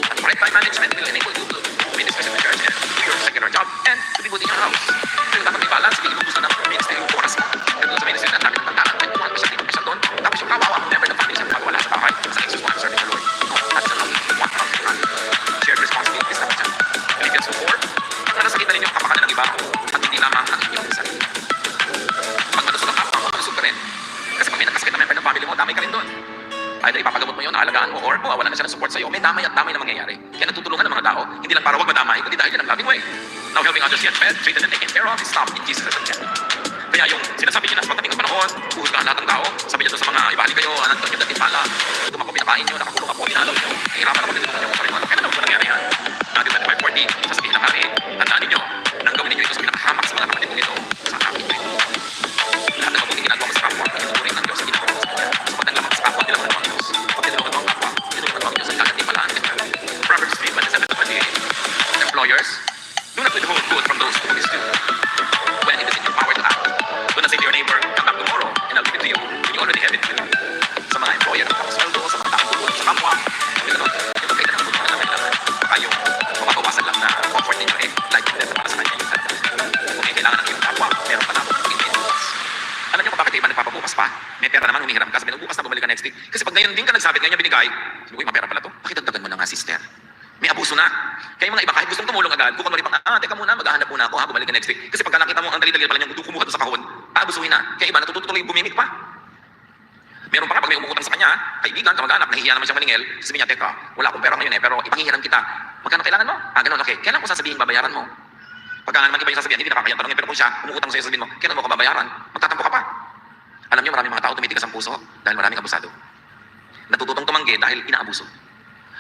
At correct time management will enable you to ministry sa church and do your secular job and to be good in your house. Pero dapat may balance, hindi ilubusan ng ministry yung oras mo. Pero sa ministry na namin tandaan, kwentuhan pa siya, dito pa siya doon. Tapos yung kawawa, member ng family siya magwala sa bahay. Sa Jesus one, serving the Lord. No, that's not what comes to run. Shared responsibilities naman siya. Philippians 4, para sa kita ninyo kapakanan ng iba at hindi lamang ang inyong sarili. Pag malusog ang kapwa mo, malusog ka rin. Kasi pag may nagkasakit na member ng family mo, damay ka rin doon. Either ipapagamot mo yun, aalagaan mo, or wala na siya ng support sa'yo. May damay at damay na mangyayari. Kaya natutulungan ng mga tao, hindi lang para wag madamay, kundi dahil yan ang loving way. Now helping others get fed, treated and taken care of is stopped in Jesus' name. Kaya yung sinasabi niya na sa pagdating ng panahon, huhusgahan lahat ng tao, sabi niya doon sa mga ibahali kayo, anak yung dating pala, ito ako pinakain nyo, nakakulong ako, pinalaw nyo, nahirapan ako, tinulungan nyo, sorry mo, kaya naman nangyari yan. Matthew 25:40, sasabihin ng hari, tandaan ninyo, nang gawin ninyo ito sa pinakahamak sa mga kapatid kong ito, sa akin ito. Lahat ng mabuting ginagawa mo sa kapwa, inuturing ng Diyos sa ginagawa mo sa kanya. So pag naglaman sa kapwa, nilaman ng Diyos. Pag tinulungan mo ang kapwa, tinulungan mo ang Diyos sa lahat ng palaan. Proverbs 3:27-28. Employers, do not withhold good from those who is due. When it is in your power to act, do not say to your neighbor, come back tomorrow, and I'll give it to you, when you already have it. Sa mga employer, kapasweldo, sa mga taong tutulong sa kapwa, yung gano'n, yung magkailan ng tutulungan na kailangan. Baka yung mapapawasan lang na comfort ninyo like yung para sa kanya yung kanya. Kung may kailangan ng iyong kapwa, meron pa na ako pag-influence. Alam niyo kung bakit iba nagpapabukas pa? May pera naman, humihiram ka, sabi nagbukas na bumalik ka next week. Kasi pag ngayon din ka nagsabit, ngayon niya binigay, sabi, uy, mapera pala to. Bakit dagdagan mo na nga, sister? May abuso na. Kaya mga iba, kahit gustong tumulong agad, kung ano pang, teka muna, maghahanap muna ako, bumalik ka next week. Kasi pagka nakita mo ang dali-dali pala niyang kumuha doon sa kahon, aabusuhin na. Kaya iba, natututuloy bumimik pa. Meron pa pag may umutang sa kanya, kaibigan, kamag-anak, nahihiya naman siyang maningil, sabi niya, teka, wala akong pera ngayon pero ipanghihiram kita. Magkano kailangan mo? Ganun, okay. Kailan ko sasabihin babayaran mo? Pagka naman iba yung sasabihin, hindi nakakaya tanongin, pero kung siya, umutang sa'yo, sabihin mo, kailan mo ko babayaran? Magtatampo ka pa. Alam niyo, maraming mga tao tumitigas ang puso dahil maraming abusado. Natututong tumanggi dahil inaabuso.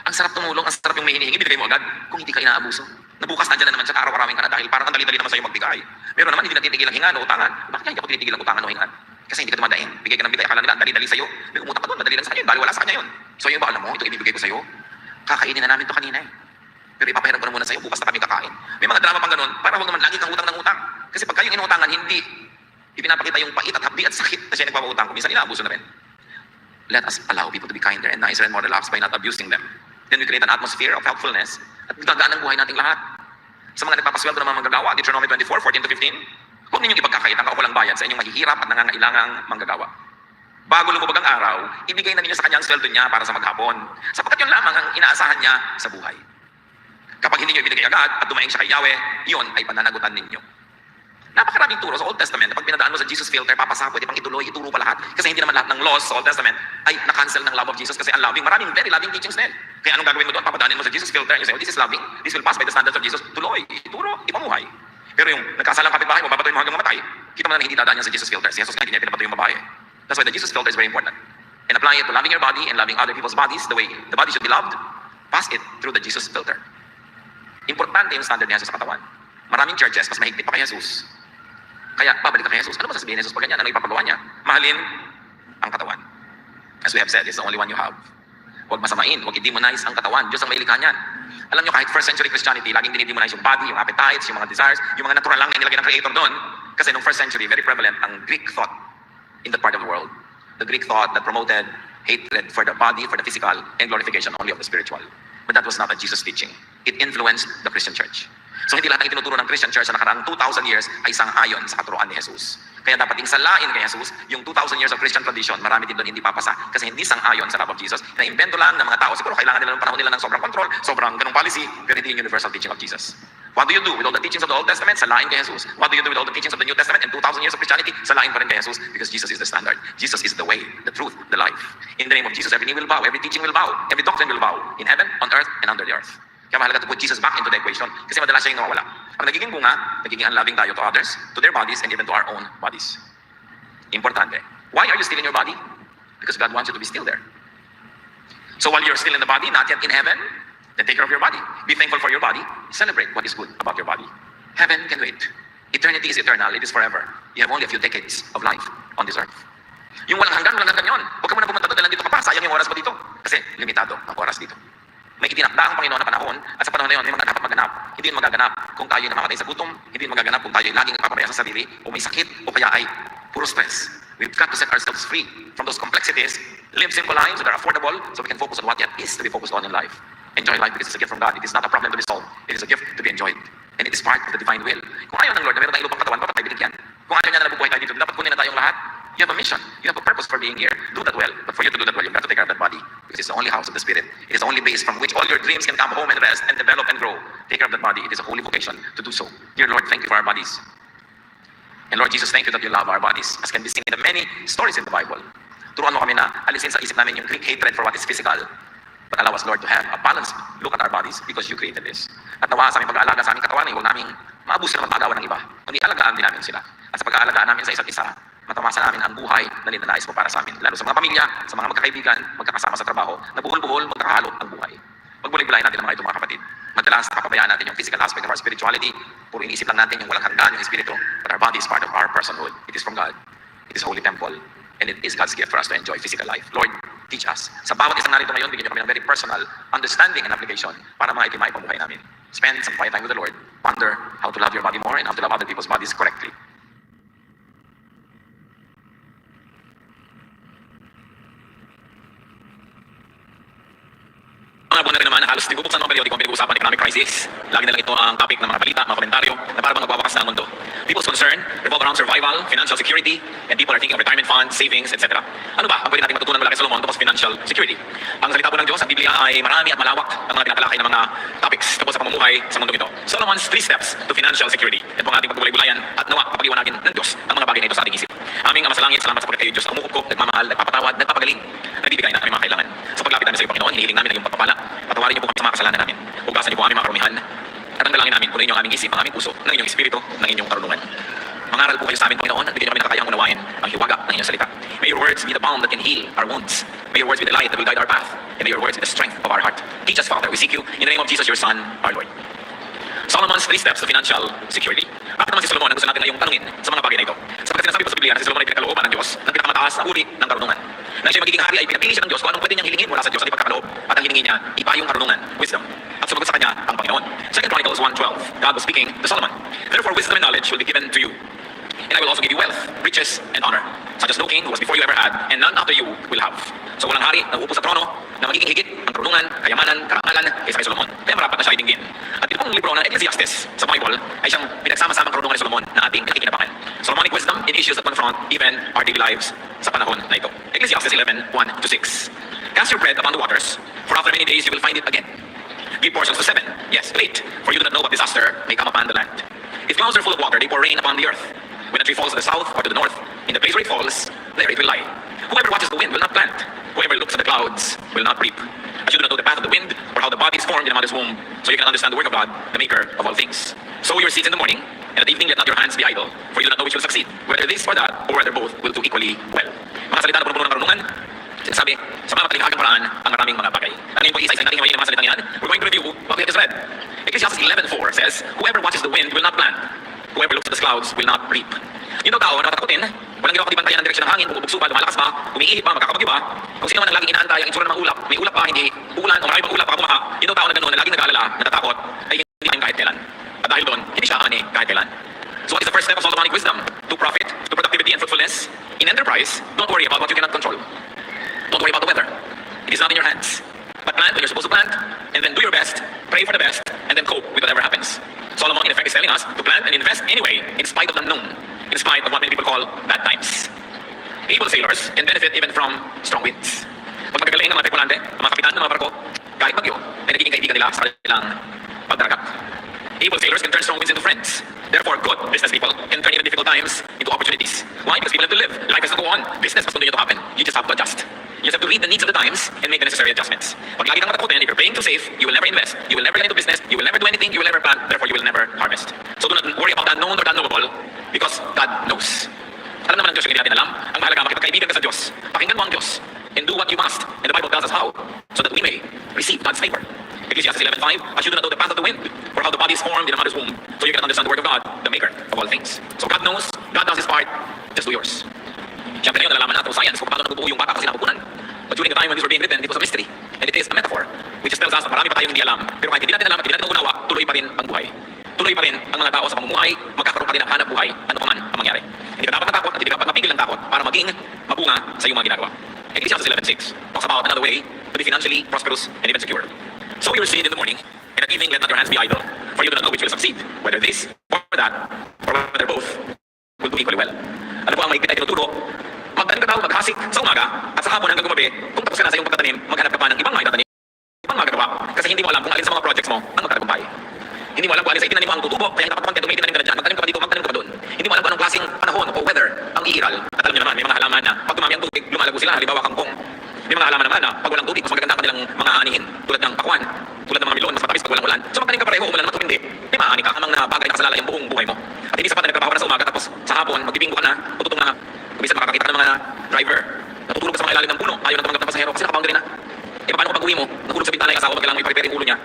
Ang sarap tumulong, ang sarap yung may hinihingi, binigay mo agad kung hindi ka inaabuso. Nabukas nandiyan na naman siya, araw-arawin ka na dahil parang ang dali-dali naman sa'yo magbigay. Meron naman hindi natitigil ang hingan o utangan. Bakit kaya hindi ako tinitigil ang utangan o hingan? Kasi hindi ka tumadain. Bigay ka ng bigay, akala nila ang dali-dali sa'yo. May umutang ka doon, madali lang sa kanya yun, dahil wala sa kanya yun. So yung ba, alam mo, ito ibibigay ko sa'yo. Kakainin na namin to kanina eh. Pero ipapahiram ko na muna sa'yo, bukas na kami kakain. May mga drama pang ganun, para huwag naman lagi kang utang ng utang. Kasi pagka yung inuutangan, hindi ipinapakita yung pait at hapdi at sakit na siya nagpapautang ko. Minsan inaabuso na rin. Let us allow people to be kinder and nicer and more relaxed by not abusing them. Then we create an atmosphere of helpfulness at gagaan ang buhay nating lahat. Sa mga nagpapasweldo ng mga manggagawa, Deuteronomy 24:14-15, huwag ninyong ipagkakaitan ka o walang bayad sa inyong mahihirap at nangangailangang manggagawa. Bago lumubog ang araw, ibigay na ninyo sa kanya ang sweldo niya para sa maghapon, sapagkat yun lamang ang inaasahan niya sa buhay. Kapag hindi niyo ibinigay agad at dumaing siya kay Yahweh, yun ay pananagutan ninyo. Napakaraming turo sa Old Testament na pag pinadaan mo sa Jesus filter, papasa, pwede pang ituloy, ituro pa lahat. Kasi hindi naman lahat ng laws sa Old Testament ay na-cancel ng love of Jesus kasi ang loving, maraming very loving teachings din. Kaya anong gagawin mo doon? Papadaanin mo sa Jesus filter and you say, oh, this is loving, this will pass by the standards of Jesus. Tuloy, ituro, ipamuhay. Pero yung nagkasalang kapitbahay mo, babatoy mo hanggang mamatay, kita mo na hindi dadaan yan sa Jesus filter. Si Jesus nga hindi niya pinapatoy yung babae. That's why the Jesus filter is very important. And apply it to loving your body and loving other people's bodies the way the body should be loved, pass it through the Jesus filter. Importante yung standard ni Jesus sa katawan. Maraming churches, mas mahigpit pa kay Jesus. Kaya, babalik ka kay Jesus. Ano masasabihin ni Jesus pag ganyan? Ano ipapagawa niya? Mahalin ang katawan. As we have said, it's the only one you have. Huwag masamain, huwag i-demonize ang katawan. Diyos ang mailikha niyan. Alam nyo, kahit first century Christianity, laging dinidemonize yung body, yung appetites, yung mga desires, yung mga natural lang na inilagay ng Creator doon. Kasi nung first century, very prevalent ang Greek thought in that part of the world. The Greek thought that promoted hatred for the body, for the physical, and glorification only of the spiritual. But that was not a Jesus teaching. It influenced the Christian church. So hindi lahat ng itinuturo ng Christian church sa nakaraang 2,000 years ay sang-ayon sa katuruan ni Jesus. Kaya dapat insalain kay Jesus yung 2,000 years of Christian tradition, marami din doon hindi papasa kasi hindi sang-ayon sa love of Jesus. Na-invento lang ng mga tao. Siguro kailangan nila ng panahon nila ng sobrang control, sobrang ganong policy, pero hindi yung universal teaching of Jesus. What do you do with all the teachings of the Old Testament? Salain kay Jesus. What do you do with all the teachings of the New Testament and 2,000 years of Christianity? Salain pa rin kay Jesus because Jesus is the standard. Jesus is the way, the truth, the life. In the name of Jesus, every knee will bow, every teaching will bow, every doctrine will bow, in heaven, on earth, and under the earth. Kaya mahalaga to put Jesus back into the equation kasi madalas siya yung nawawala. Ang nagiging bunga, nagiging unloving tayo to others, to their bodies, and even to our own bodies. Importante. Why are you still in your body? Because God wants you to be still there. So while you're still in the body, not yet in heaven, then take care of your body. Be thankful for your body. Celebrate what is good about your body. Heaven can wait. Eternity is eternal. It is forever. You have only a few decades of life on this earth. Yung walang hanggan yun. Huwag ka muna pumunta doon dahil nandito ka pa. Sayang yung oras mo dito. Kasi limitado ang oras dito. May itinakda ang Panginoon na panahon at sa panahon na yun may mga dapat maganap. Hindi yun magaganap kung tayo namamatay sa gutom, hindi yun magaganap kung tayo ay laging nagpapabaya sa sarili o may sakit o kaya ay puro stress. We've got to set ourselves free from those complexities, live simple lives that are affordable so we can focus on what yet is to be focused on in life. Enjoy life because it's a gift from God. It is not a problem to be solved. It is a gift to be enjoyed. And it is part of the divine will. Kung ayaw ng Lord na meron tayong lupang katawan, dapat tayo binigyan. Kung ayaw niya na nabubuhay tayo dito, dapat kunin na tayong lahat. You have a mission. You have a purpose for being here. Do that well. But for you to do that well, you've got to take care of that body. Because it's the only house of the Spirit. It is the only base from which all your dreams can come home and rest and develop and grow. Take care of that body. It is a holy vocation to do so. Dear Lord, thank you for our bodies. And Lord Jesus, thank you that you love our bodies. As can be seen in the many stories in the Bible. Turuan mo kami na alisin sa isip namin yung Greek hatred for what is physical. But allow us, Lord, to have a balanced look at our bodies because you created this. At nawa sa aming pag-aalaga sa aming katawan, huwag naming maabuso ng pag-agawan ng iba. Kundi alagaan din namin sila. At sa pag-aalagaan namin sa isa't isa, matamasa namin ang buhay na ninanais mo para sa amin. Lalo sa mga pamilya, sa mga magkakaibigan, magkakasama sa trabaho, na buhol-buhol, magkakahalo ang buhay. Pagbulay-bulay natin ang mga ito mga kapatid. Madalas, nakapabayaan natin yung physical aspect of our spirituality. Puro iniisip lang natin yung walang hanggan, yung espiritu. But our body is part of our personhood. It is from God. It is a holy temple. And it is God's gift for us to enjoy physical life. Lord, teach us. Sa bawat isang narito ngayon, bigyan niyo kami ng very personal understanding and application para maitimay ang buhay namin. Spend some quiet time with the Lord. Ponder how to love your body more and how to love other people's bodies correctly. Mga buwan na rin naman, halos nibubuksan mga periodiko ang pinag-uusapan ng economic crisis. Lagi na lang ito ang topic ng mga balita, mga komentaryo na parang magwawakas na ang mundo. People's concern revolve around survival, financial security, and people are thinking of retirement funds, savings, etc. Ano ba ang pwede natin matutunan mula kay Solomon tungkol sa financial security? Ang salita po ng Diyos, ang Biblia ay marami at malawak ang mga tinatalakay ng mga topics tungkol sa pamumuhay sa mundong ito. Solomon's 3 steps to financial security. Ito ang ating pagbulay-bulayan at nawa kapag-iwanagin ng Diyos ang mga bagay na ito sa ating isip. Aming Ama sa Langit, salamat sa pagkat kayo Diyos ang umukop, nagmamahal, nagpapatawad, nagpapagaling, nagbibigay na aming mga kailangan. Sa paglapit namin sa iyo, Panginoon, hinihiling namin ang iyong pagpapala. Patawarin niyo po kami sa mga kasalanan namin. Hugasan niyo po ang aming mga karumihan. At ang dalangin namin, punuin niyo ang aming isip, ang aming puso, ng inyong espiritu, ng inyong karunungan. Mangaral po kayo sa amin, Panginoon, at bigyan niyo kami nakakayang unawain ang hiwaga ng inyong salita. May your words be the balm that can heal our wounds. May your words be the light that will guide our path. And may your words be the strength of our heart. Teach us, Father. We seek you in the name of Jesus, your Son, our Lord. Solomon's 3 steps to financial security. Bakit naman si Solomon ang gusto natin ngayong tanungin sa mga bagay na ito? Sapagkat sinasabi po sa Biblia na si Solomon ay pinagkalooban ng Diyos ng pinakamataas na uri ng karunungan. Na siya magiging hari ay pinapili siya ng Diyos kung anong pwede niyang hilingin mula sa Diyos at ipagkakaloob. At ang hiningi niya, ipayong karunungan, wisdom. At sumagot sa kanya ang Panginoon. 2 Chronicles 1:12, God was speaking to Solomon. Therefore wisdom and knowledge will be given to you. And I will also give you wealth, riches, and honor, such as no king who was before you ever had, and none after you will have. So walang hari na uupo sa trono na magiging higit ang karunungan, kayamanan, karangalan kaysa kay Solomon. Kaya marapat na siya itinggin. At ito pong libro ng Ecclesiastes sa Bible ay siyang pinagsama-samang karunungan ni Solomon na ating nakikinabangan. Solomonic wisdom in issues that confront even our daily lives sa panahon na ito. Ecclesiastes 11:1-6. Cast your bread upon the waters, for after many days you will find it again. Give portions to 7, yes, to 8, for you do not know what disaster may come upon the land. If clouds are full of water, they pour rain upon the earth. When a tree falls to the south or to the north, in the place where it falls, there it will lie. Whoever watches the wind will not plant. Whoever looks at the clouds will not reap. As you do not know the path of the wind, or how the body is formed in a mother's womb, so you can understand the work of God, the maker of all things. Sow your seeds in the morning, and at evening let not your hands be idle, for you do not know which will succeed, whether this or that, or whether both will do equally well. Mga salita na puno-puno ng karunungan, sinasabi, sa mga matalinghagang paraan ang maraming mga bagay. At ngayon po isa-isa natin himayin ang mga salitang yan. We're going to review what we have just read. Ecclesiastes 11:4 says, whoever watches the wind will not plant. Whoever looks at the clouds will not reap. Yung daw tao na natakutin, walang ginawa kundi bantayan ang direksyon ng hangin, bubugso ba, lumalakas ba, umiihip ba, magkakabagyo ba, kung sino man ang laging inaantay ang itsura ng mga ulap, may ulap pa, hindi uulan, o marami pang ulap, baka bumaha, yung daw tao na gano'n na laging nag-aalala, kahit kailan. So what is the first step of Solomonic wisdom? To profit, to productivity and fruitfulness. In enterprise, don't worry about what you cannot control. Don't worry about the weather. It is not in your hands. But plant when you're supposed to plant, and then do your best, pray for the best, and then cope with whatever happens. Solomon, in effect, is telling us to plant and invest anyway, in spite of the unknown, in spite of what many people call bad times. Able sailors can benefit even from strong winds. Pag magagaling ng mga tripulante, ang mga kapitan ng mga barko, kahit bagyo, ay nagiging kaibigan nila sa kanilang pagdaragat. Able sailors can turn strong winds into friends. Therefore, good business people can turn even difficult times into opportunities. Why? Because people have to live. Life has to go on. Business must continue to happen. You just have to adjust. You just have to read the needs of the times and make the necessary adjustments. Pag lagi kang matakotin, if you're playing too safe, you will never invest. You will never get into business. You will never do anything. You will never plan. Therefore, you will never harvest. So do not worry about the unknown or the unknowable because God knows. Alam naman ng Diyos yung hindi natin alam. Ang mahalaga, makipagkaibigan ka sa Diyos. Pakinggan mo ang Diyos. And do what you must. And the Bible tells us how. So that we may receive God's favor. Ecclesiastes 11:5, as you do not know the path of the wind, or how the body is formed in a mother's womb, so you cannot understand the work of God, the maker of all things. So God knows, God does His part, just do yours. Siyempre ngayon, nalalaman natin science kung paano nabubuo yung bata kasi napupunan. But during the time when these were being written, it was a mystery. And it is a metaphor, which tells us na marami pa tayong hindi alam. Pero kahit hindi natin alam at hindi natin nauunawa, tuloy pa rin ang buhay. Tuloy pa rin ang mga tao sa pamumuhay, magkakaroon pa rin ang hanap buhay, ano pa man ang mangyari. Hindi ka dapat natakot at hindi ka dapat mapigil ng takot para maging mabunga sa iyong mga ginagawa. Ecclesiastes 11:6 talks about another way to be financially prosperous and even secure. So we receive in the morning, and at evening let not your hands be idle, for you do not know which will succeed, whether this or that, or whether both will do equally well. Ano po ang mahigpit ay tinuturo? Magtanim ka daw, maghasik sa umaga, at sa hapon hanggang gumabi, kung tapos ka na sa iyong pagtatanim, maghanap ka pa ng ibang maitatanim, ibang magagawa, kasi hindi mo alam kung alin sa mga projects mo ang magtatagumpay. Hindi mo alam kung alin sa itinanim mo ang tutubo, kaya dapat kontento may itinanim ka na dyan, magtanim ka pa dito, magtanim ka pa doon. Hindi mo alam kung anong klaseng panahon o weather ang iiral. At alam niyo naman, may mga halaman na pag tumami ang tubig, lumalago sila, halimbawa kangkong. May mga halaman naman na pag walang tubig, mas magaganda ang kanilang mga anihin, tulad ng pakwan, tulad ng mga milon, mas matamis pag walang ulan. So magtanim ka pareho, umulan naman o hindi, may maaani ka, amang na bagay na kasalala yung buong buhay mo. At hindi sapat na nagtrabaho ka na sa umaga, tapos sa hapon, magbibinggo ka na, tututong na, bisa makakakita ka ng mga driver, natutulog ka sa mga ilalim ng puno, ayaw na tumanggap ng pasahero kasi nakaboundary na. E paano kung pag-uwi mo, nagulog sa bintana yung asawa, kailangan mo i-prepare yung ulo niya.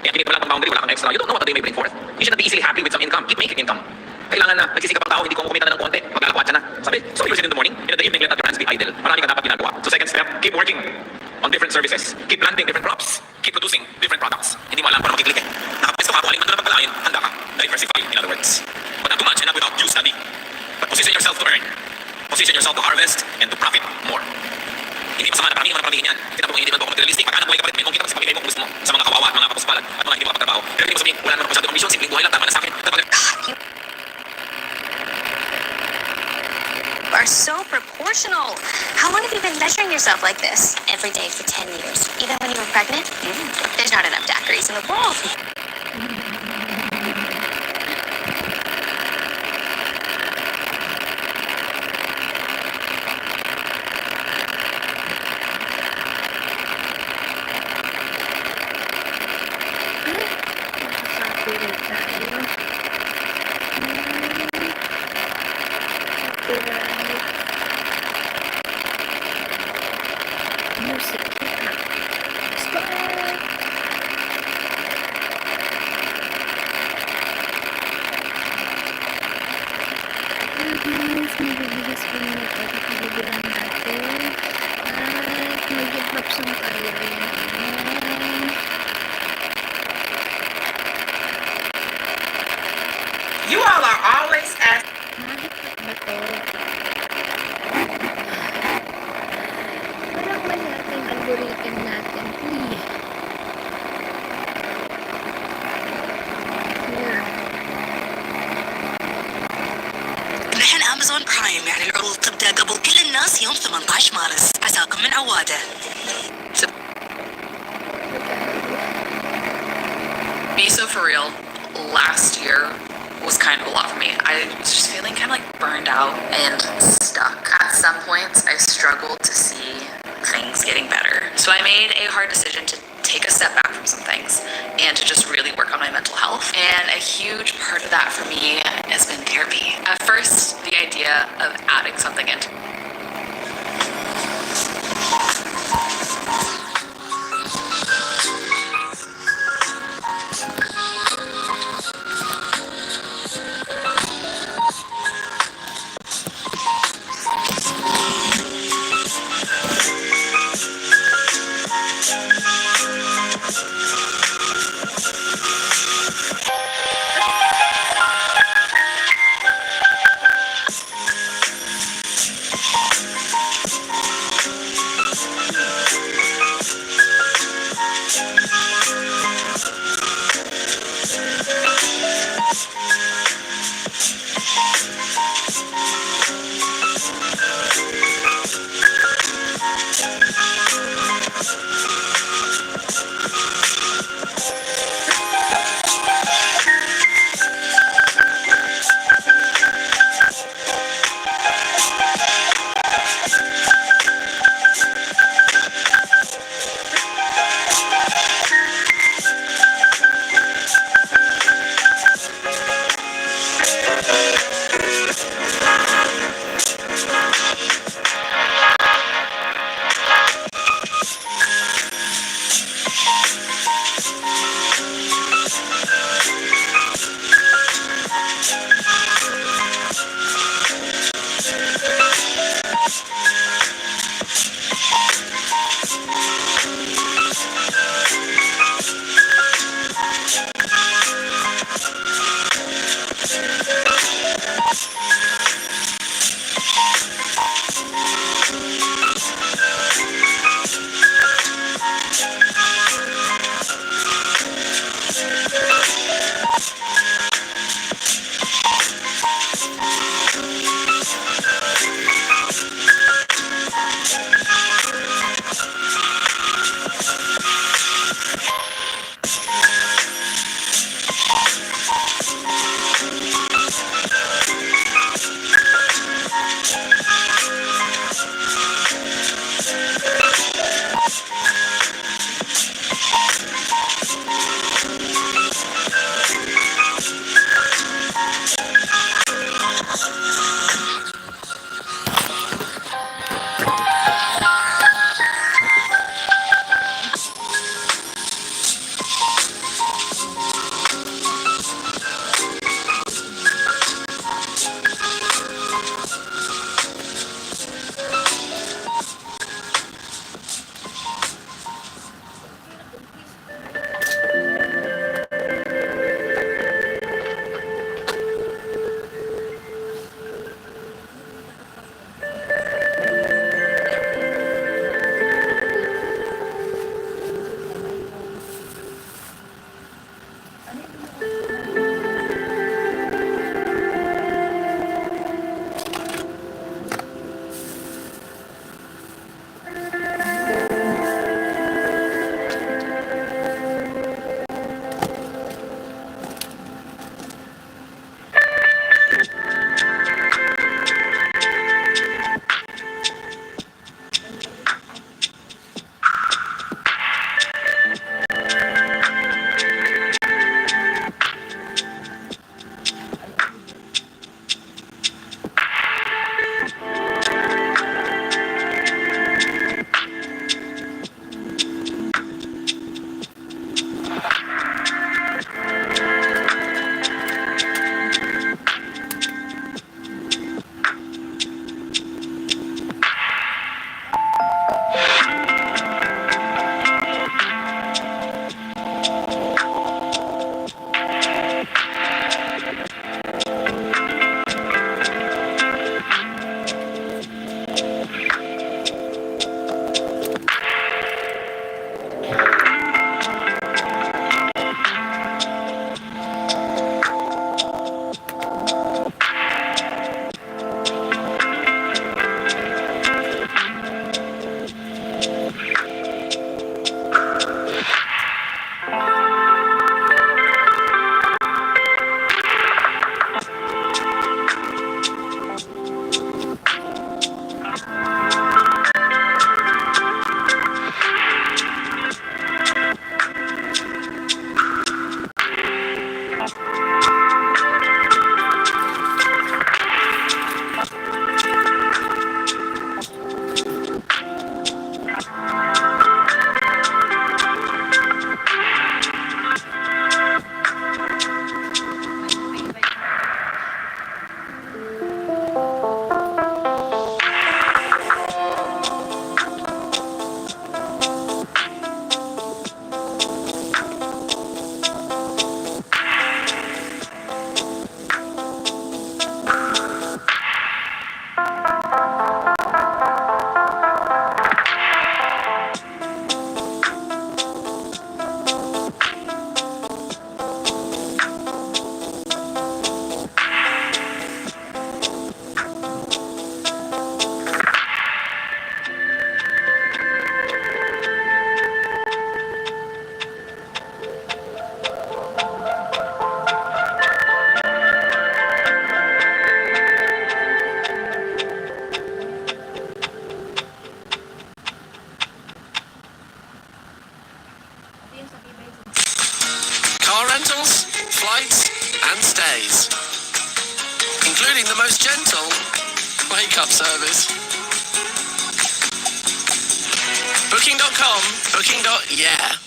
Kaya pinit wala pang boundary, wala kang extra. You don't know what the day may bring forth. You should not be easily happy with some income. Keep making income. Kailangan na nagsisikap ang tao, hindi ko kumita na ng konti, maglalakwat siya na. Sabi, so you're sitting in the morning, and in the evening, let not your hands be idle. Marami ka dapat ginagawa. So second step, keep working on different services. Keep planting different crops. Keep producing different products. Hindi mo alam kung ano makiklik eh. Nakapwesto ka, kung alin man doon ang pagkalain, handa ka. Diversify, in other words. But not too much and not without due study. But position yourself to earn. Position yourself to harvest and to profit more. Hindi masama na paramihin yan. Tinapong hindi man ito materialistic. Magkano buhay ka pa rin, may kung kita sa pamilya mo, gusto mo, sa mga kawawa at mga kapuspalan at mga hindi makapagtrabaho. Pero hindi mo sabihin, wala naman masyadong ambisyon, simpleng buhay lang, tama na sa akin. You are so proportional. How long have you been measuring yourself like this? Every day for 10 years. Even when you were pregnant? There's not enough daiquiris in the world. You all are always asking. Parang mali yung algorithm natin. الحين امازون برايم يعني العروض تبدا قبل كل الناس يوم 18 مارس. عساكم من عواده. Be so for real, last year was kind of a lot for me. I was just feeling kind of like burned out and stuck. At some points, I struggled to see things getting better. So I made a hard decision to take a step back from some things and to just really work on my mental health. And a huge part of that for me has been therapy. At first, the idea of adding something into Car rentals, flights, and stays. Including the most gentle wake-up service. Booking.com, booking.yeah.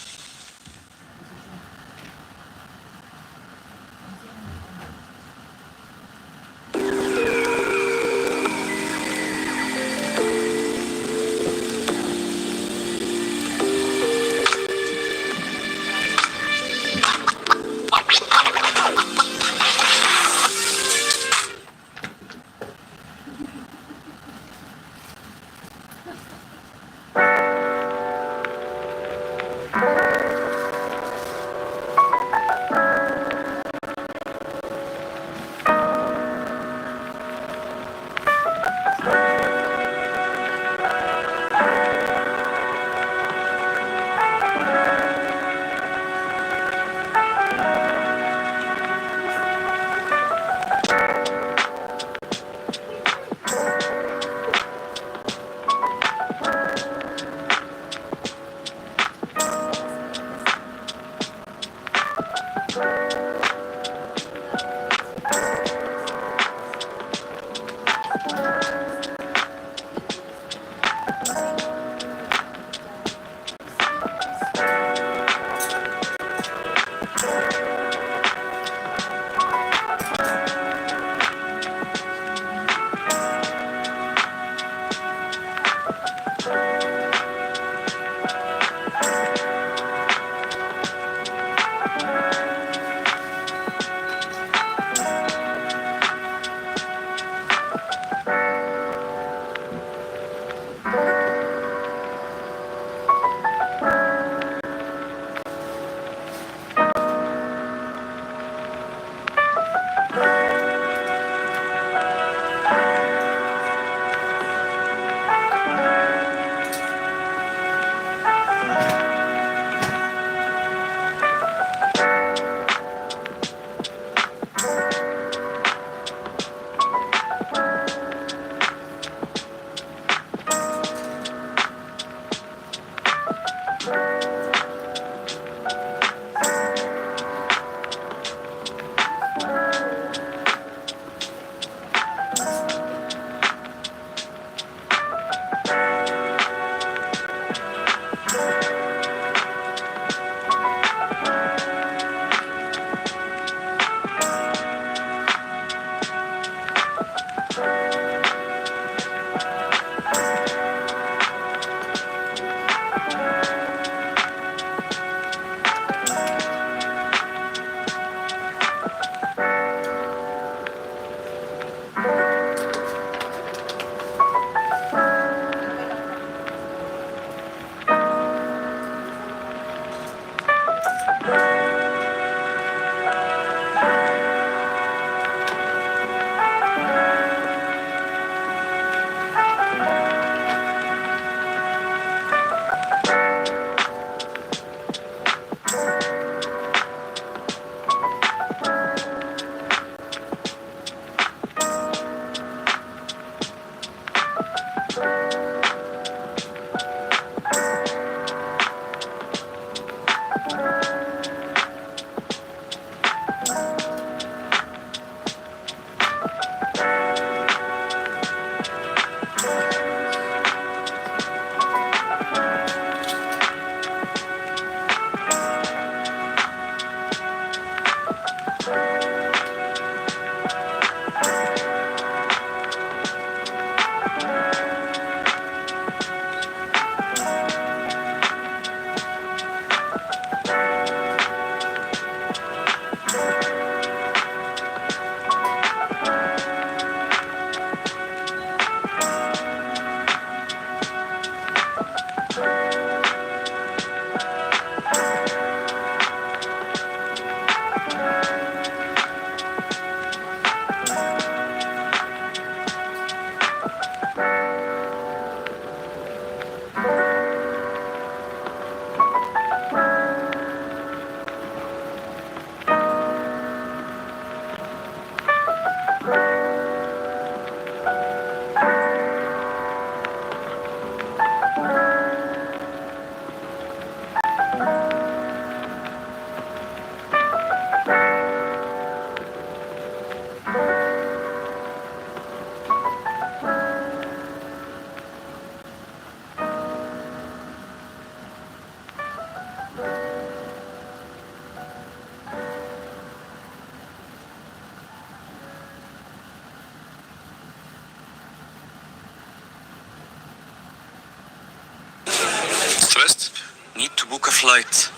Twist? Need to book a flight.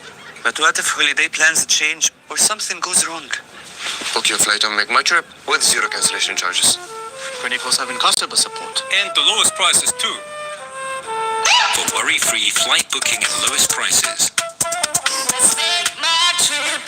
But what if holiday plans change or something goes wrong? Book your flight on Make My Trip with zero cancellation charges. 24/7 customer support. And the lowest prices too. For worry-free flight booking and lowest prices. Let's make my trip.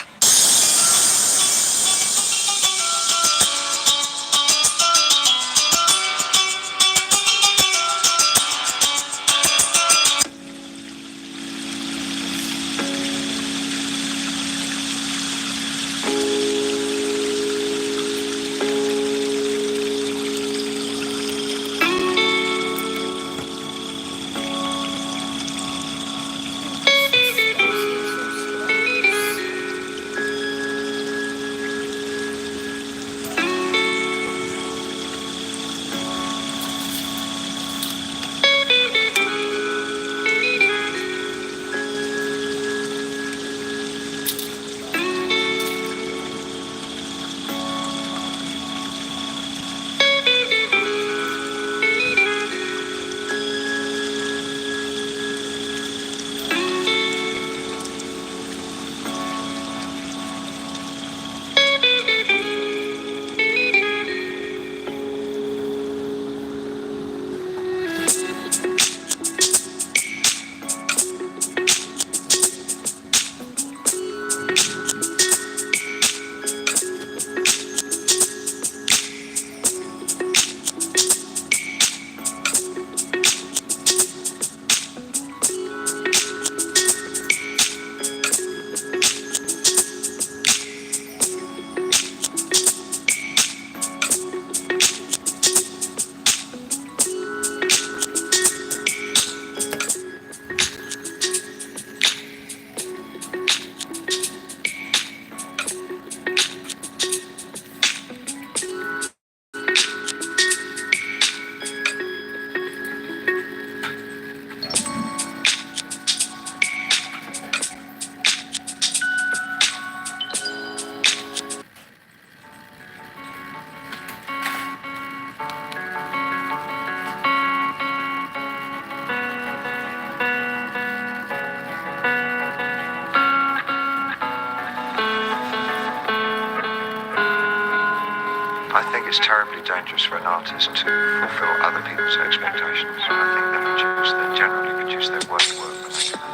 it's terribly dangerous for an artist to fulfill other people's expectations. I think they generally produce their worst work when they can.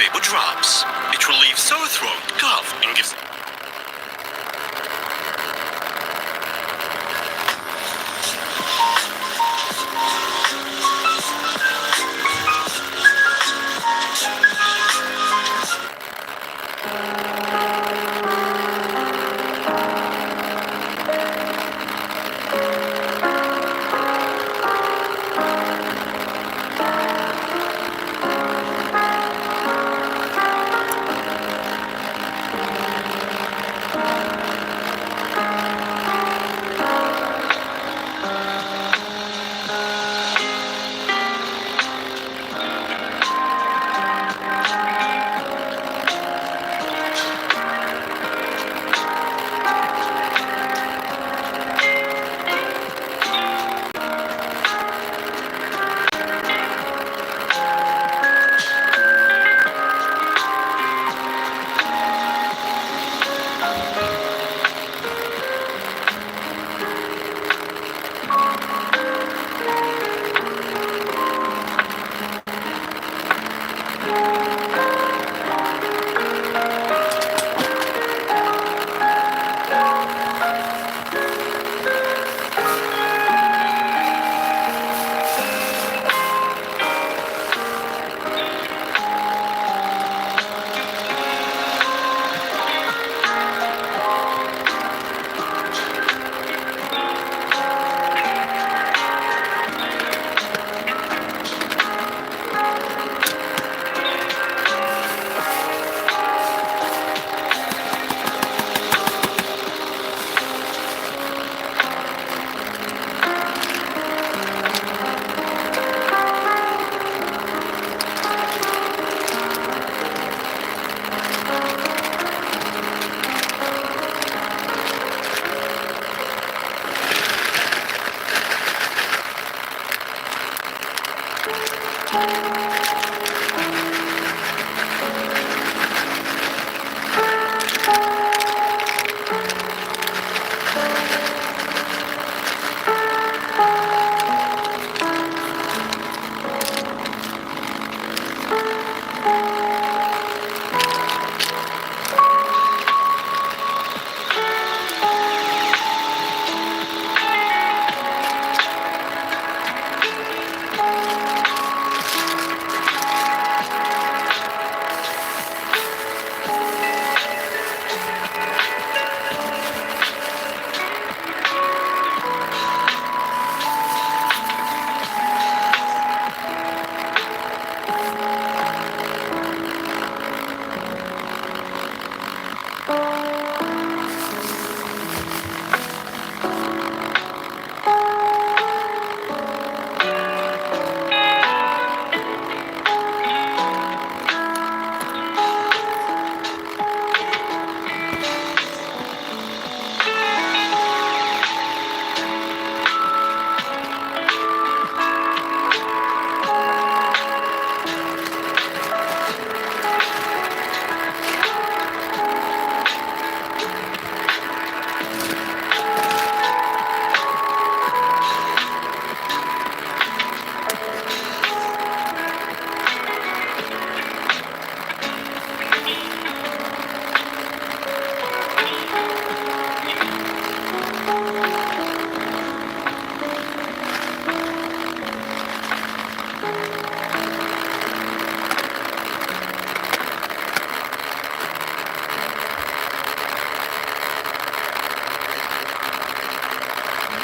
placebo drops. It relieves sore throat, cough, and gives...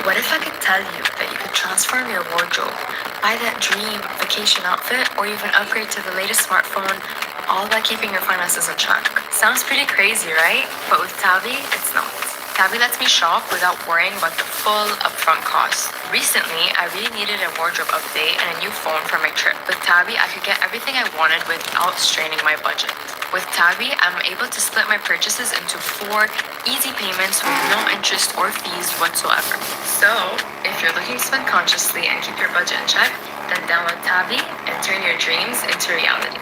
What if I could tell you that you could transform your wardrobe, buy that dream vacation outfit, or even upgrade to the latest smartphone, all by keeping your finances on track? Sounds pretty crazy, right? But with Tavi, it's not. Tavi lets me shop without worrying about the full upfront cost. Recently, I really needed a wardrobe update and a new phone for my trip. With Tavi, I could get everything I wanted without straining my budget. With Tavi, I'm able to split my purchases into 4 easy payments with no interest or fees whatsoever. So, if you're looking to spend consciously and keep your budget in check, then download Tavi and turn your dreams into reality.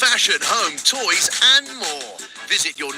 fashion, home, toys, and more. Visit your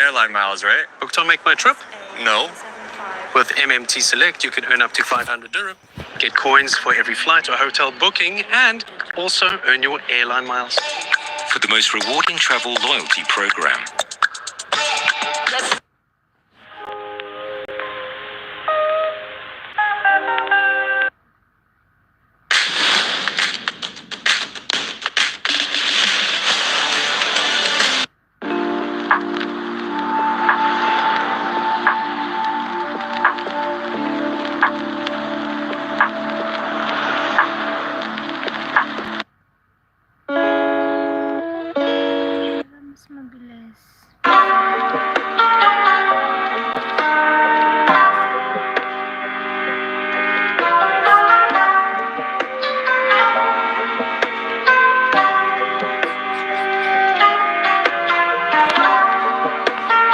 airline miles, right? Booked on Make My Trip? No. With MMT Select, you can earn up to 500 dirham, get coins for every flight or hotel booking, and also earn your airline miles. For the most rewarding travel loyalty program,